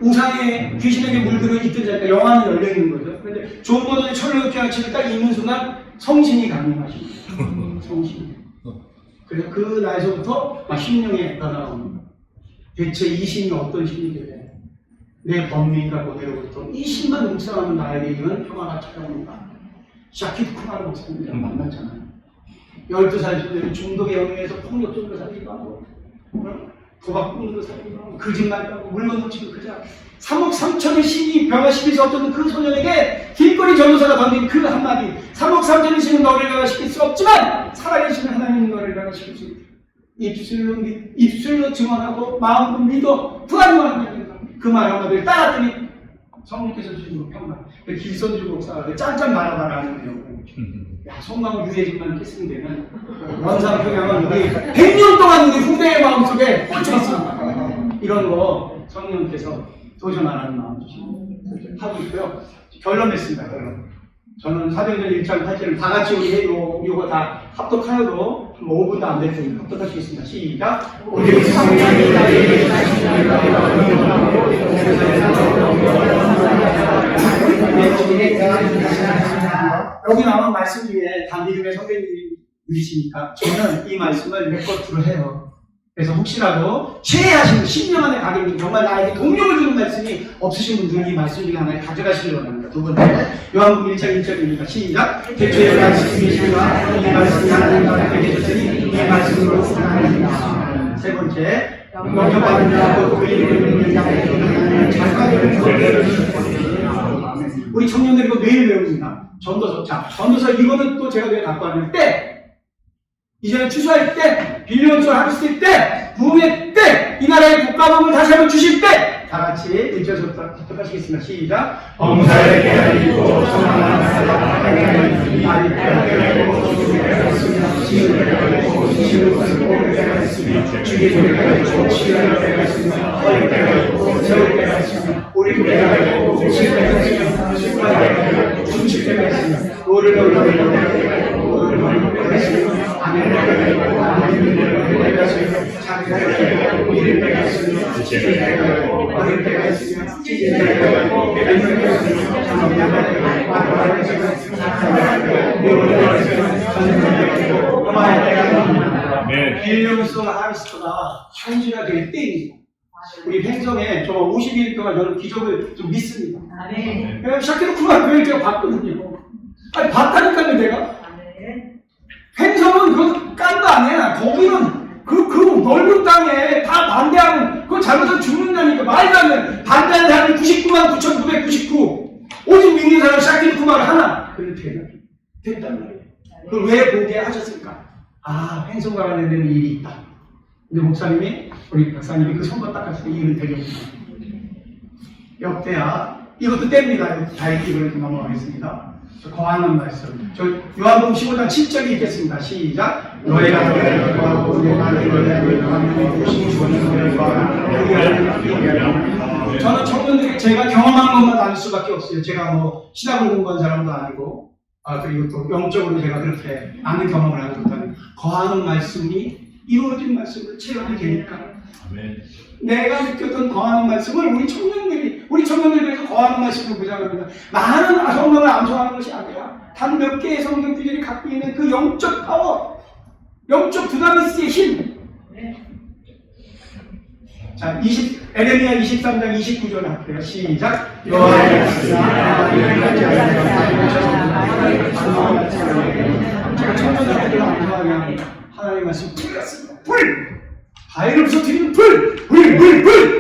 우상의 귀신에게 물들어 있던 자리가 영화는 열려 있는 거죠. 그런데 존 버넌의 천노역정이라는 책을 딱 읽는 순간 성신이 강림하십니다. 성신. 그래서 그 날서부터 심령에 나오는 대체 이 신이 어떤 신이길래 내 범위가 그대로부터 이 신만 묵상하는 나에게는 평화가 찾아옵니다. 샤키드 쿠마르 목사님이랑 만났잖아요. 12살 때는 중독에 영향해서 폭력적으로 살기도 하고 도박꾼으로 살기도 하고 거짓말도 하고 물건 훔치고 그자 3억 3천의 신이 변화시킬 수 없던 그 소년에게 길거리 전도사가 던진 그 한마디 3억 3천의 신은 너를 변화시킬 수 없지만 살아계신 하나님은 너를 변화시킬 수 있다. 입술로 증언하고 마음으로 믿어 불안해하는 그 말 한마디를 따랐더니 성령께서 주신 평강. 길선주 목사가 짠짠 말아봐라는 내용. 야, 성나무 유해진만 캐스팅되면 원상 평양은 우리 100년 동안 우리 후대의 마음속에 꽂혀 있습니다. 이런 거 성령께서 도전하라는 마음 하고 있고요. 결론 냈습니다. 결론. 저는 사도행전 1장 8절을 다 같이 우리 이거 다 합독하여도 5분도 안 될 테니 합독하시겠습니다. 시작. 여기 나온 말씀 중에 다 믿음의 선배님이시니까 저는 이 말씀을 레코트로 해요. 그래서 혹시라도 최애하시는 10년 안에 가겠는 정말 나에게 동력을 주는 말씀이 없으신 분들은 이 말씀 중에 하나를 가져가시기 원합니다. 두 번째, 요한복음 1장 1절입니다. 시작. 대초에 말씀이시와 이 말씀이 하나님 가운데 계셨으니 이 말씀으로 하나님이다. 세 번째, 영접받은 자고 그 이름을 믿는 자에게는 작가들을 우리 청년들이 이거 매일 배웁니다. 전도서. 자, 전도서 이거는 또 제가 왜 갖고 왔는데 때! 이제는 추수할 때, 빌려온수 하루쓸 때, 부흥의 때, 이 나라의 국가복을 다시 한번 주실 때, 다 같이 1절부터 합독하시겠습니다. 시작. 범사에 깨달이고 성함을 아리 깨달이고 지을 때가 있고 지을 때가 있으며 죽일 때가 있고 치유할 때가 있으며 어릴 때가 있고 세울 때가 있으며 우리 때가 있고 칠 때가 있으며 식할 때가 있고 춤출 때가 있으며 노를 노를 때가 있고 노를 노를 때가 있으며 아멘 때가 있고 아멘 때가 있으며 자기가 있고 이럴 때가 있으며 지킬 때가 있고 어릴 때가 있으며 찢을 때가 있고 깨달 때가 있으며 장엄 때가 있고 말할 때가 있으며 사랑할 때가 있고 묘할 때가 있으며 전할 때가 있고 험할 때가 있고 빌려온수 하루스가 한주가 될 때입니다. 우리 횡성에 저 50일 동안 저는 기적을 좀 믿습니다. 내가 샤키로쿠마 교회를 제가 봤거든요. 아니 봤다니까요 내가. 횡성은 그 깐도 아니야. 거기는 그 넓은 땅에 다 반대하는 그거 잘못하면 죽는다니까. 말도 안 돼. 반대하는 사람이 99만 9,999 오직 믿는 사람 샤키로쿠마를 하나. 그런데 됐단 말이에요. 그걸 왜 보게 하셨을까? 아 횡성과 관련된 일이 있다. 근데 목사님이 우리 박사님이 그 손과 닦았을 때 이 일을 되겠구나. 역대하 이것도 뗍니다. 다 읽기 그렇게 넘어가겠습니다. 거하는 말씀. 저 요한복음 15장 7절이 있겠습니다. 시작. 너희가 너희를 구하고 내가 너희를 구하면 신주는 너희가 저는 청년들이 제가 경험한 것만 아닐 수밖에 없어요. 제가 뭐 신학을 공부한 사람도 아니고 그리고 또 영적으로 제가 그렇게 아는 경험을 하고 있다는 거하는 말씀이 이루어진 말씀을 체험이 되니까 내가 느꼈던 거하는 말씀을 우리 청년들에서 거하는 말씀을 보자합니다. 많은 성경을 암송하는 것이 아니라 단 몇 개의 성경 구절이 갖고 있는 그 영적 파워, 영적 두나미스의 힘. 자, 에레미야 23장 29절 할게요. 시작. 여호와의 제가 청년들에게 암송하게 합니다. 하나님의 말씀 불이었습니다. 불! 바위를 부서뜨리는 불!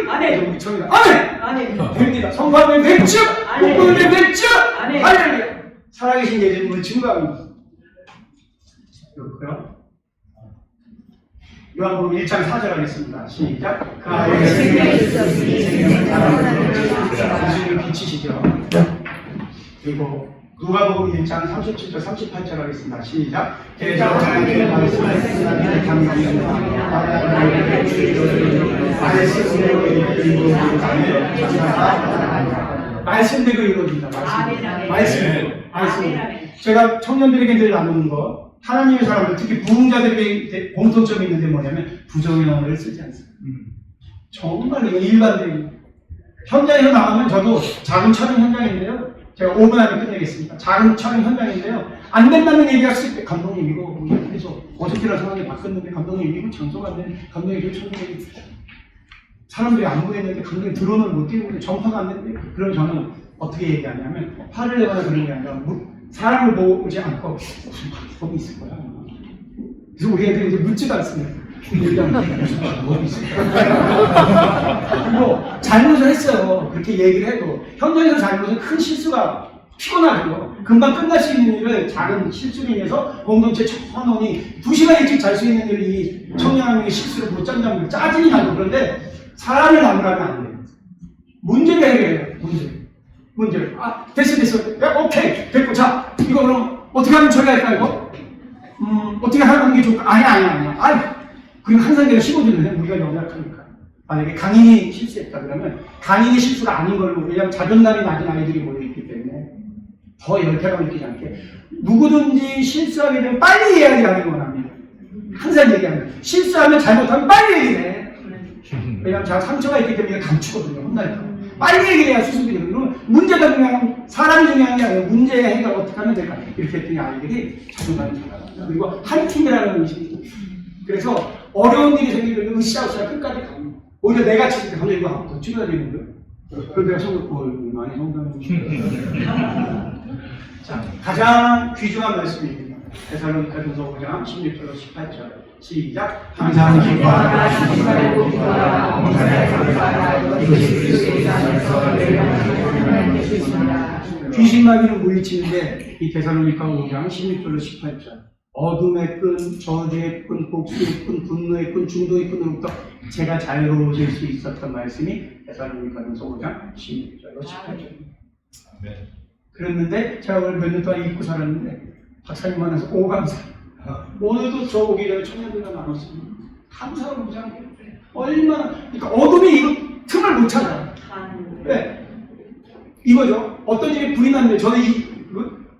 아멘. 우리 청이다. 아멘! 아멘. 됩니다. 성공하면 됐죠? 아멘. 복권을 됐죠? 아멘. 할렐루야! 살아계신 예수님을 증거합니다. 그렇고요. 요한복음 1장 4절 하겠습니다. 시작. 그 아이의 생명이 있었으니 생명은 예수님을 비치시죠. 그리고 누가복음 1장 37절 38절 하겠습니다. 시작. 대저 하나님의 말씀을 생각하는 감사합니다. 말씀대로 이루어진다. 말씀. 제가 청년들에게 늘 나누는 거, 하나님의 사람들, 특히 부흥자들에게 공통점이 있는데 뭐냐면 부정의 언어를 쓰지 않습니다. 정말 이거 일반적인 현장에서 나가면 저도 작은 촬영 현장인데요. 제가 5분 안에 끝내겠습니다. 작은 촬영 현장인데요. 안 된다는 얘기가 있을 때 감독님이고 그래서 어저께랑 상황이 바뀌었는데 감독님이고 장소가 안 되는 감독님이 청년들이 사람들이 안 보이는데 감독님 드론을 못 띄우는데 전파가 안 되는데 그럼 저는 어떻게 얘기하냐면 화를 내거나 그런 게 아니라 사람을 보지 않고 무슨 방법이 있을 거야. 그래서 우리 애들이 이제 묻지도 않습니다. 무슨 방법이 있을 거야. 그리고 잘못을 했어요. 그렇게 얘기를 해도 현장에서 잘못은 큰 실수가 피곤하죠. 금방 끝날 수 있는 일을 작은 실수로 인해서 공동체 천원이 2시간 일찍 잘 수 있는 일을 이 청년 한 명의 실수를 못 짠다는 짜증이 나고 그런데 사람을 나무라면 안 돼요. 문제를 해결해요. 문제를. 아, 됐어. 야, 오케이. 됐고. 자, 이거 그럼 어떻게 하면 처리할까, 이거? 어떻게 하는 게 좋을까? 아니야. 아이, 그리고 항상 제가 씹어주는데 우리가 연약하니까. 만약에 강인이 실수했다 그러면 강인의 실수가 아닌 걸로, 왜냐하면 자존감이 낮은 아이들이 모여있기 때문에 더 열패감 느끼지 않게 누구든지 실수하게 되면 빨리 이야기하는 건 합니다. 항상 얘기합니다. 실수하면 잘못하면 빨리 얘기해. 왜냐하면 제가 상처가 있기 때문에 감추거든요. 혼날까. 빨리 얘기해야 수습이 되거든요. 그러면 문제가 중요한, 사람이 중요한 게 아니라 문제의 해결을 어떻게 하면 될까. 이렇게 했더니 아이들이 자존감이 잘나갑니다. 그리고 한 팀이라는 의식이. 그래서 어려운 일이 생기면 으쌰으쌰 끝까지 갑니다. 오히려 내가 치실 때 갑자기 이거 더 치료해야 되는데. 그래서 내가 성공, 많이 성공했습니다. 자, 가장 귀중한 말씀입니다. 데살로니가전서 5장 16절로 18절. 시작. 감사하는 기뻐하라. 귀신마귀는 물리치는데 이 데살로니가 5장 16절로 18절. 어둠의 끈, 저주의 끈, 복수의 끈, 분노의 끈, 중도의 끈으로부터 제가 자유로워질 수 있었던 말씀이 데살로니가전서 5장 16절로 18절. 그랬는데 제가 오늘 몇 년 동안 잊고 살았는데 박사님 만나서 감사. 오늘도 저 오기 전에 청년들과 나눴습니다. 감사하고 무장해. 얼마나, 그러니까 어둠이 이거 틈을 못 찾아. 네. 이거죠. 어떤 집에 불이 났는데 저는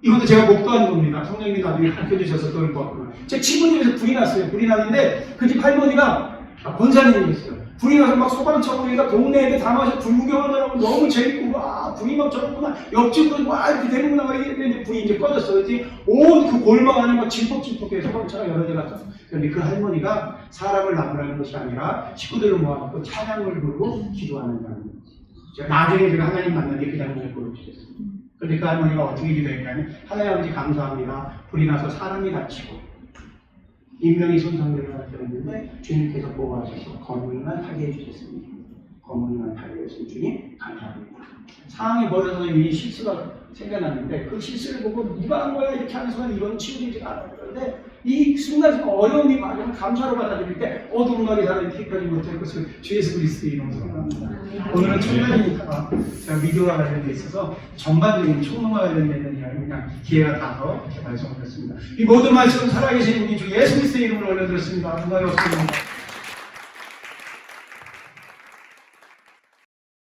이것도 제가 목도하는 겁니다. 성령님이 나중에 가르쳐 주셔서 그럴 것 같구나. 제 친구 집에서 불이 났어요. 불이 났는데 그 집 할머니가 권사님이었어요. 불이 나서 막 소방차고 우리가 동네 애들 다 마셔 불 구경을 하고 너무 재밌고 와 불이 막 저렇구나 옆집도 와 이렇게 되는구나 막 이랬는데 불이 이제 꺼졌어. 이제 온 그 골목 안에 막 질퍽질퍽해 소방차가 여러 대 갔어. 그런데 그 할머니가 사람을 나무라는 것이 아니라 식구들을 모아놓고 찬양을 부르고 기도하는 거예요. 나중에 제가 하나님 만나게 그 장면을 보여주셨어요. 그런데 그 할머니가 어떻게 기도했냐면 하나님 아버지 감사합니다. 불이 나서 사람이 다치고 인명이 손상되는 것들었는데 주님께서 보호하셔서 건물만 타게 해주셨습니다. 건물만 타게 해주신 주님 감사합니다. 상황이 벌어져서 이 실수가 생겨났는데 그 실수를 보고 누가 한 거야 이렇게 하는 순간 이건 치우지가 않았는데 이 순간순간 어려운 일이 많으면 감사로 받아들일 때 어둠하게 사는 티까지 못할 것을 주 예수 그리스도의 이름으로 선언합니다. 오늘은 청년이니까 제가 미디어와 관련돼 있어서 전반적인 총론과 관련된 이야기 그냥 기회가 닿아서 말씀을 드렸습니다. 이 모든 말씀은 살아계신 우리 주 예수 그리스도의 이름으로 올려드렸습니다. 감사합니다.